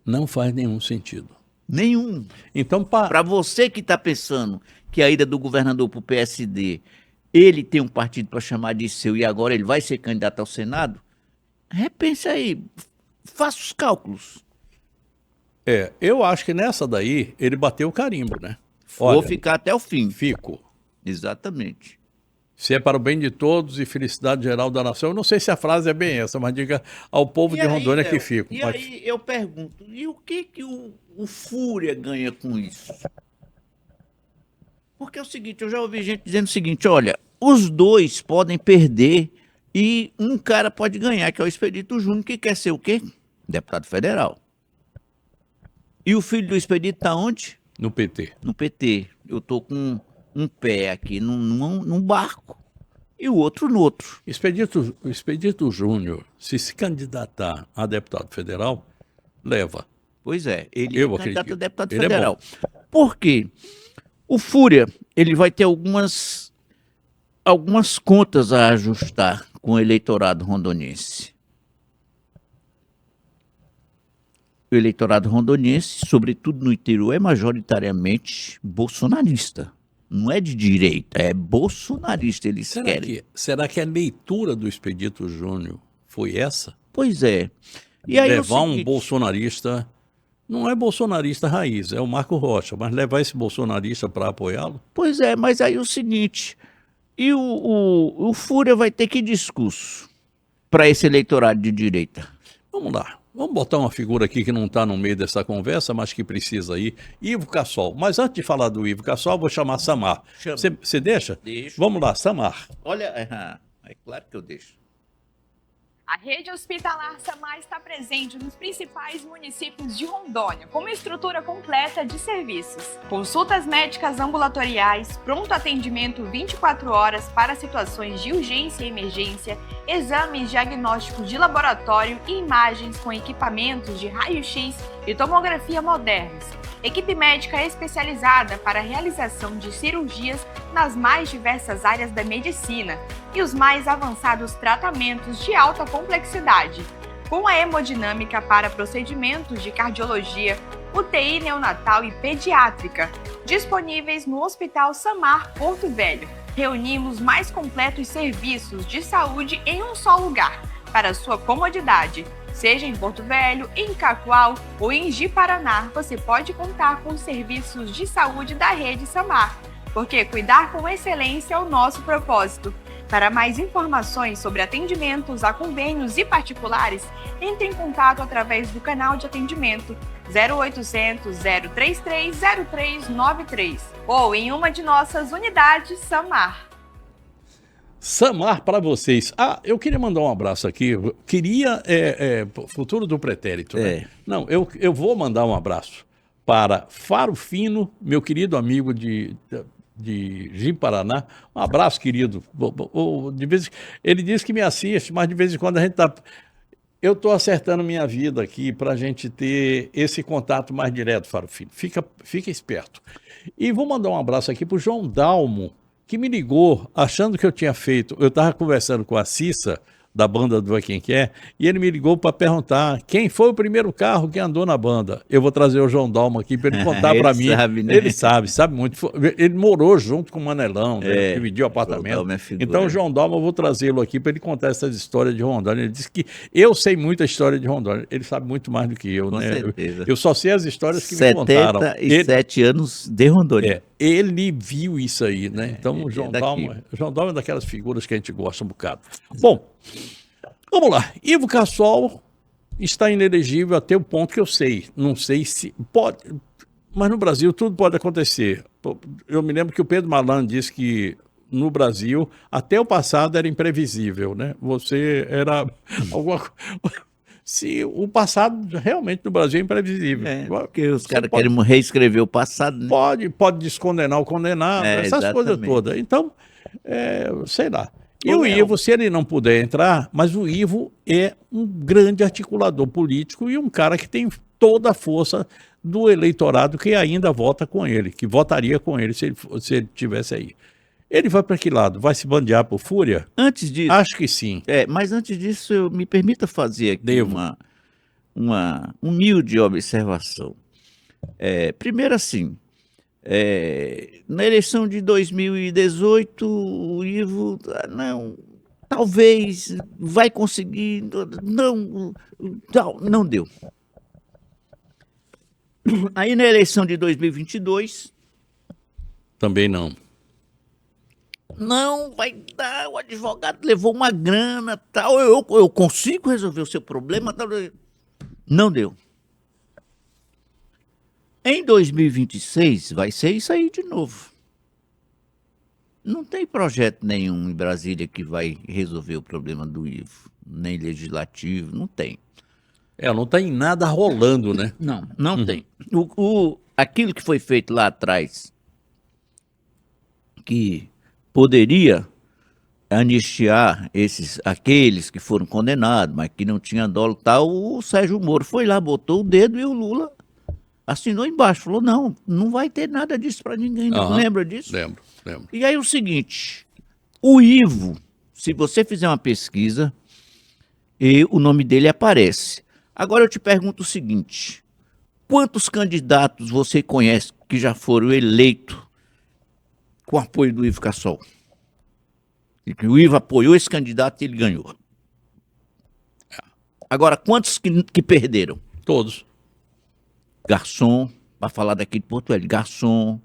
Não faz nenhum sentido. Nenhum. Então, Para você que está pensando que a ida do governador para o PSD, ele tem um partido para chamar de seu e agora ele vai ser candidato ao Senado, repense aí, faça os cálculos. eu acho que nessa daí ele bateu o carimbo, né? Vou ficar até o fim. Fico. Exatamente. Se é para o bem de todos e felicidade geral da nação, eu não sei se a frase é bem essa, mas diga ao povo de Rondônia que Léo, fico. E Mas- aí eu pergunto, e o que o Fúria ganha com isso? Porque é o seguinte, eu já ouvi gente dizendo o seguinte, olha, os dois podem perder e um cara pode ganhar, que é o Expedito Júnior, que quer ser o quê? Deputado federal. E o filho do Expedito está onde? No PT. No PT. Eu estou com um pé aqui num barco e o outro no outro. O Expedito Júnior, se candidatar a deputado federal, leva. Pois é, ele Eu é candidato acredito. a deputado Ele é federal. Por quê? O Fúria, ele vai ter algumas contas a ajustar com o eleitorado rondoniense. O eleitorado rondoniense, sobretudo no interior, é majoritariamente bolsonarista. Não é de direita, é bolsonarista. Eles querem. Será que a leitura do Expedito Júnior foi essa? Pois é. E aí, Levar o um seguinte, bolsonarista, não é bolsonarista raiz, é o Marco Rocha, mas levar esse bolsonarista para apoiá-lo? Pois é, mas aí o seguinte, e o Fúria vai ter que discurso para esse eleitorado de direita? Vamos lá. Vamos botar uma figura aqui que não está no meio dessa conversa, mas que precisa ir. Ivo Cassol. Mas antes de falar do Ivo Cassol, vou chamar Samar. Chama. Você deixa? Deixo. Vamos lá, Samar. Olha, é claro que eu deixo. A rede hospitalar Samar está presente nos principais municípios de Rondônia, com uma estrutura completa de serviços. Consultas médicas ambulatoriais, pronto atendimento 24 horas para situações de urgência e emergência, exames diagnósticos de laboratório e imagens com equipamentos de raio-x e tomografia modernos. Equipe médica especializada para a realização de cirurgias nas mais diversas áreas da medicina e os mais avançados tratamentos de alta complexidade, com a hemodinâmica para procedimentos de cardiologia, UTI neonatal e pediátrica, disponíveis no Hospital Samar Porto Velho. Reunimos mais completos serviços de saúde em um só lugar, para sua comodidade. Seja em Porto Velho, em Cacoal ou em Ji-Paraná, você pode contar com os serviços de saúde da rede Samar, porque cuidar com excelência é o nosso propósito. Para mais informações sobre atendimentos a convênios e particulares, entre em contato através do canal de atendimento 0800 033 0393 ou em uma de nossas unidades Samar. Samar para vocês. Ah, eu queria mandar um abraço aqui. Queria futuro do pretérito, né? Não, eu vou mandar um abraço para Faro Fino, meu querido amigo de Ji-Paraná. Um abraço, querido. Ele disse que me assiste, mas de vez em quando a gente tá. Eu estou acertando minha vida aqui para a gente ter esse contato mais direto, Faro Fino. Fica esperto. E vou mandar um abraço aqui para o João Dalmo, que me ligou achando que eu tinha feito. Eu estava conversando com a Cissa, da banda do Vai Quem Quer, e ele me ligou para perguntar quem foi o primeiro carro que andou na banda. Eu vou trazer o João Dalmo aqui para ele contar para mim. Sabe, né? Ele sabe muito. Ele morou junto com o Manelão, né? Dividiu o apartamento. Então, o João Dalmo, eu vou trazê-lo aqui para ele contar essas histórias de Rondônia. Ele disse que eu sei muita história de Rondônia. Ele sabe muito mais do que eu, com né? certeza. Eu só sei as histórias que me contaram. 77 anos de Rondônia. Ele viu isso aí, né? Então, o João Dalmo é daquelas figuras que a gente gosta um bocado. Bom, vamos lá. Ivo Cassol está inelegível até o ponto que eu sei. Não sei se pode, mas no Brasil tudo pode acontecer. Eu me lembro que o Pedro Malan disse que no Brasil, até o passado era imprevisível, né? Você era alguma coisa. Se o passado realmente no Brasil é imprevisível. Porque os caras querem reescrever o passado, né? Pode descondenar ou condenar, essas coisas todas. Então, sei lá. E o Ivo, se ele não puder entrar, mas o Ivo é um grande articulador político e um cara que tem toda a força do eleitorado que ainda vota com ele, que votaria com ele se ele tivesse aí. Ele vai para que lado? Vai se bandear por Fúria? Antes disso... Acho que sim. Mas antes disso, me permita fazer aqui uma humilde observação. Primeiro assim, na eleição de 2018, o Ivo, talvez vai conseguir, não deu. Aí na eleição de 2022... Também não. Não vai dar, o advogado levou uma grana, tal, eu consigo resolver o seu problema, tal. Não deu. Em 2026 vai ser isso aí de novo. Não tem projeto nenhum em Brasília que vai resolver o problema do Ivo, nem legislativo, não tem. Não tem nada rolando, né? Não tem. Aquilo que foi feito lá atrás, que poderia anistiar aqueles que foram condenados, mas que não tinham dolo tal, o Sérgio Moro foi lá, botou o dedo e o Lula assinou embaixo, falou, não vai ter nada disso para ninguém, não lembra disso? Lembro. E aí o seguinte, o Ivo, se você fizer uma pesquisa, o nome dele aparece. Agora eu te pergunto o seguinte, quantos candidatos você conhece que já foram eleitos com apoio do Ivo Cassol? E que o Ivo apoiou esse candidato e ele ganhou. Agora, quantos que perderam? Todos. Garçom, para falar daqui de Porto Velho, Garçom,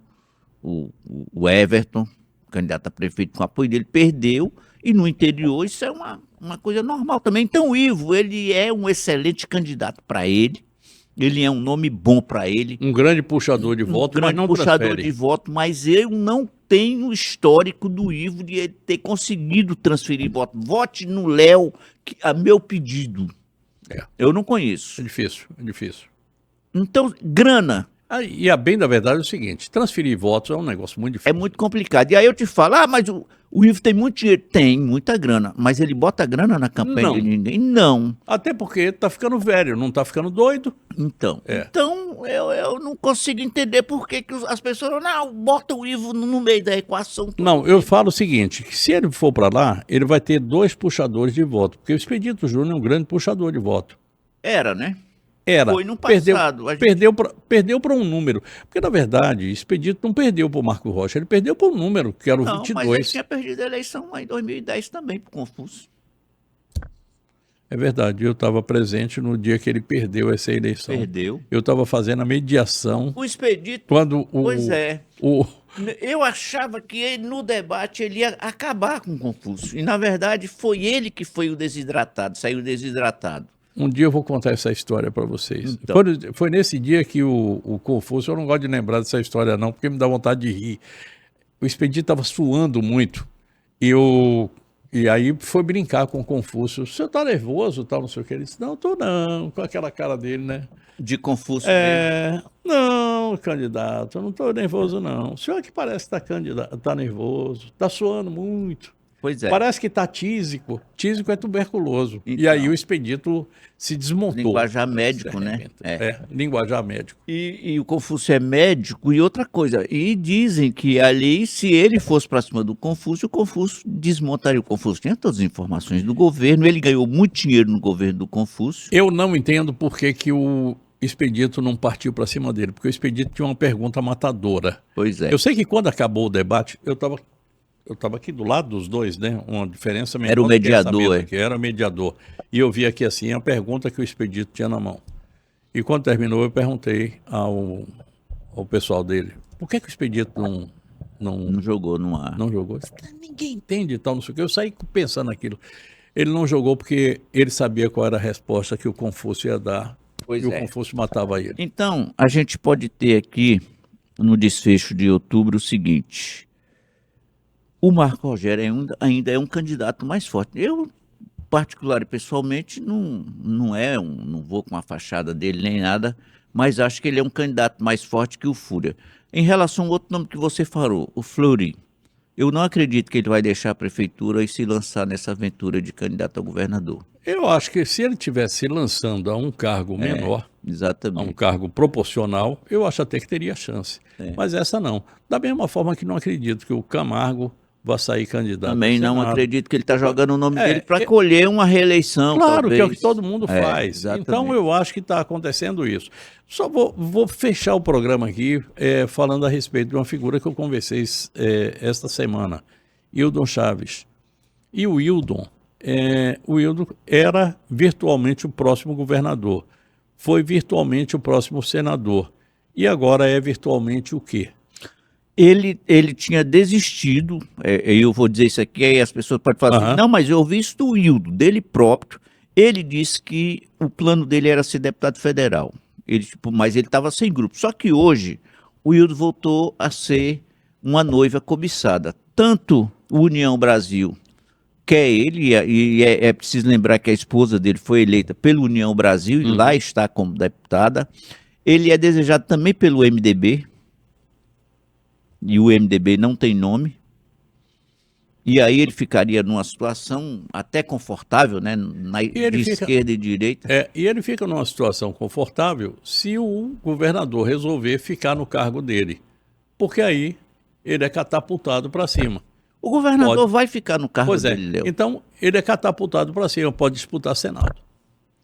o Everton, candidato a prefeito com apoio dele, perdeu, e no interior isso é uma coisa normal também. Então o Ivo, ele é um excelente candidato para ele, Ele é um nome bom para ele. Um grande puxador de voto, mas grande não puxador transfere. de voto, mas eu não tenho histórico do Ivo de ele ter conseguido transferir voto. Vote no Léo, a meu pedido. É. Eu não conheço. É difícil. Então, grana E a bem da verdade é o seguinte, transferir votos é um negócio muito é difícil. muito complicado. E aí eu te falo, mas o Ivo tem muito dinheiro. Tem muita grana, mas ele bota grana na campanha Não. de ninguém? Não. Até porque tá ficando velho, não tá ficando doido. Então, É. eu não consigo entender por que as pessoas não botam o Ivo no meio da equação. Não, eu falo o seguinte, que se ele for para lá, ele vai ter 2 puxadores de voto, porque o Expedito Júnior é um grande puxador de voto. Era, né? Era. Foi no passado. Perdeu para um número. Porque, na verdade, Expedito não perdeu para o Marco Rocha, ele perdeu para um número, que era o Não, 22. mas ele tinha perdido a eleição lá em 2010 também, por Confúcio. É verdade, eu estava presente no dia que ele perdeu essa eleição. Perdeu. Eu estava fazendo a mediação O Expedito, quando pois é. o Eu achava que ele, no debate ele ia acabar com o Confúcio. E, na verdade, foi ele que foi o desidratado, saiu desidratado. Um dia eu vou contar essa história para vocês. Então. Foi nesse dia que o Confúcio, eu não gosto de lembrar dessa história não, porque me dá vontade de rir. O Expedito estava suando muito e aí foi brincar com o Confúcio. O senhor está nervoso, tal, não sei o que. Ele disse, não, estou não, com aquela cara dele, né? De Confúcio mesmo. Não, candidato, eu não estou nervoso não. O senhor que parece que está nervoso, está suando muito. Pois é. Parece que está tísico. Tísico é tuberculoso. E Então. aí o Expedito se desmontou. Linguajar médico, né? Linguajar médico. E o Confúcio é médico e outra coisa. E dizem que ali, se ele fosse para cima do Confúcio, o Confúcio desmontaria. O Confúcio tinha todas as informações do governo, ele ganhou muito dinheiro no governo do Confúcio. Eu não entendo por que o Expedito não partiu para cima dele, porque o Expedito tinha uma pergunta matadora. Pois é. Eu sei que quando acabou o debate, eu estava aqui do lado dos dois, né? Uma diferença menor. Era o do que essa mediador, mesa aqui, era o mediador. E eu vi aqui assim a pergunta que o Expedito tinha na mão. E quando terminou, eu perguntei ao pessoal dele, por que o Expedito Não jogou no ar. não jogou? Ninguém entende e tal, não sei o que. Eu saí pensando naquilo. Ele não jogou porque ele sabia qual era a resposta que o Confúcio ia dar. Pois e é. o Confúcio matava ele. Então, a gente pode ter aqui, no desfecho de outubro, o seguinte: o Marco Rogério ainda é um candidato mais forte. Eu, particular e pessoalmente, não vou com a fachada dele nem nada, mas acho que ele é um candidato mais forte que o Fúria. Em relação ao outro nome que você falou, o Fleury, eu não acredito que ele vai deixar a prefeitura e se lançar nessa aventura de candidato a governador. Eu acho que se ele estivesse se lançando a um cargo menor, a um Exatamente. cargo proporcional, eu acho até que teria chance. Mas essa não. Da mesma forma que não acredito que o Camargo vá sair candidato. Também ao não Senado. acredito que ele está jogando o nome dele para é- colher uma reeleição. Claro, que é o que talvez. todo mundo faz. Exatamente. Então eu acho que está acontecendo isso. Só vou fechar o programa aqui falando a respeito de uma figura que eu conversei esta semana, Hildon Chaves. E o Hildon era virtualmente o próximo governador, foi virtualmente o próximo senador, e agora é virtualmente o quê? Ele tinha desistido, eu vou dizer isso aqui, aí as pessoas podem falar assim, não, mas eu ouvi isso do Hildo, dele próprio. Ele disse que o plano dele era ser deputado federal, mas ele estava sem grupo. Só que hoje o Hildo voltou a ser uma noiva cobiçada. Tanto o União Brasil quer ele, e é preciso lembrar que a esposa dele foi eleita pelo União Brasil e lá está como deputada. Ele é desejado também pelo MDB, e o MDB não tem nome, e aí ele ficaria numa situação até confortável, né, esquerda e direita. E ele fica numa situação confortável se o governador resolver ficar no cargo dele, porque aí ele é catapultado para cima. O governador vai ficar no cargo dele, Léo. Então ele é catapultado para cima, pode disputar Senado.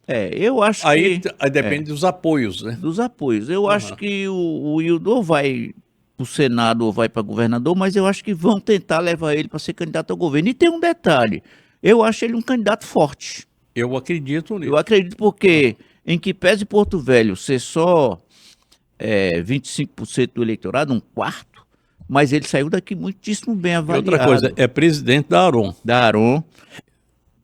Eu acho Aí que... depende dos apoios, né? Dos apoios. Eu acho que o Hildo vai para o Senado ou vai para governador, mas eu acho que vão tentar levar ele para ser candidato ao governo. E tem um detalhe, eu acho ele um candidato forte. Eu acredito nisso. Eu acredito porque, em que pese Porto Velho ser só 25% do eleitorado, um quarto, mas ele saiu daqui muitíssimo bem E avaliado. outra coisa, é presidente da Aron. Da Aron.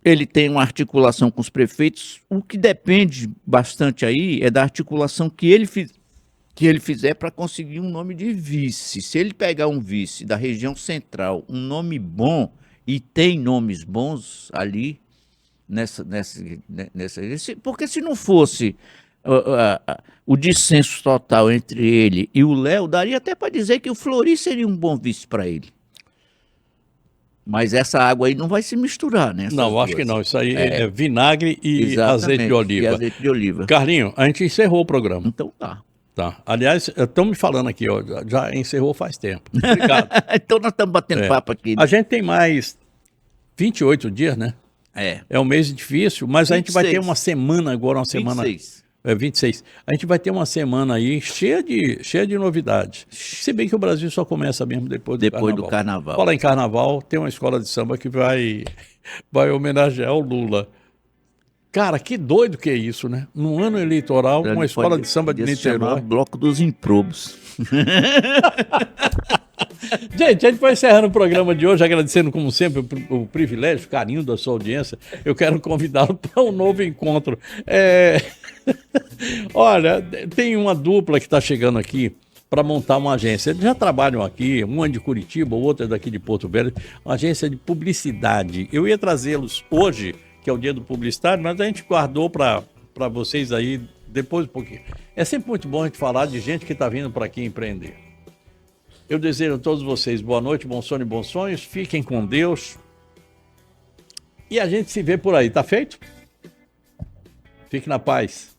ele tem uma articulação com os prefeitos. O que depende bastante aí é da articulação que ele fizer para conseguir um nome de vice. Se ele pegar um vice da região central, um nome bom, e tem nomes bons ali, porque se não fosse o dissenso total entre ele e o Léo, daria até para dizer que o Flori seria um bom vice para ele. Mas essa água aí não vai se misturar, né? Não, acho que não. Isso aí é vinagre e azeite de oliva. E azeite de oliva. Carlinho, a gente encerrou o programa. Então tá. Tá. Aliás, estão me falando aqui, ó, já encerrou faz tempo. Obrigado. Então nós estamos batendo papo aqui. A gente tem mais 28 dias, né? É um mês difícil, mas 26. A gente vai ter uma semana agora, 26. 26. A gente vai ter uma semana aí cheia de novidades. Se bem que o Brasil só começa mesmo depois do carnaval. Fala em carnaval, tem uma escola de samba que vai homenagear o Lula. Cara, que doido que é isso, né? No ano eleitoral, uma escola de samba de Niterói. Bloco dos Improbos. Gente, a gente vai encerrando o programa de hoje, agradecendo, como sempre, o privilégio, o carinho da sua audiência. Eu quero convidá-lo para um novo encontro. Olha, tem uma dupla que está chegando aqui para montar uma agência. Eles já trabalham aqui, uma de Curitiba, outra daqui de Porto Velho, uma agência de publicidade. Eu ia trazê-los hoje, que é o dia do publicitário, mas a gente guardou para vocês aí depois um pouquinho. É sempre muito bom a gente falar de gente que está vindo para aqui empreender. Eu desejo a todos vocês boa noite, bom sono e bons sonhos. Fiquem com Deus. E a gente se vê por aí, tá feito? Fique na paz.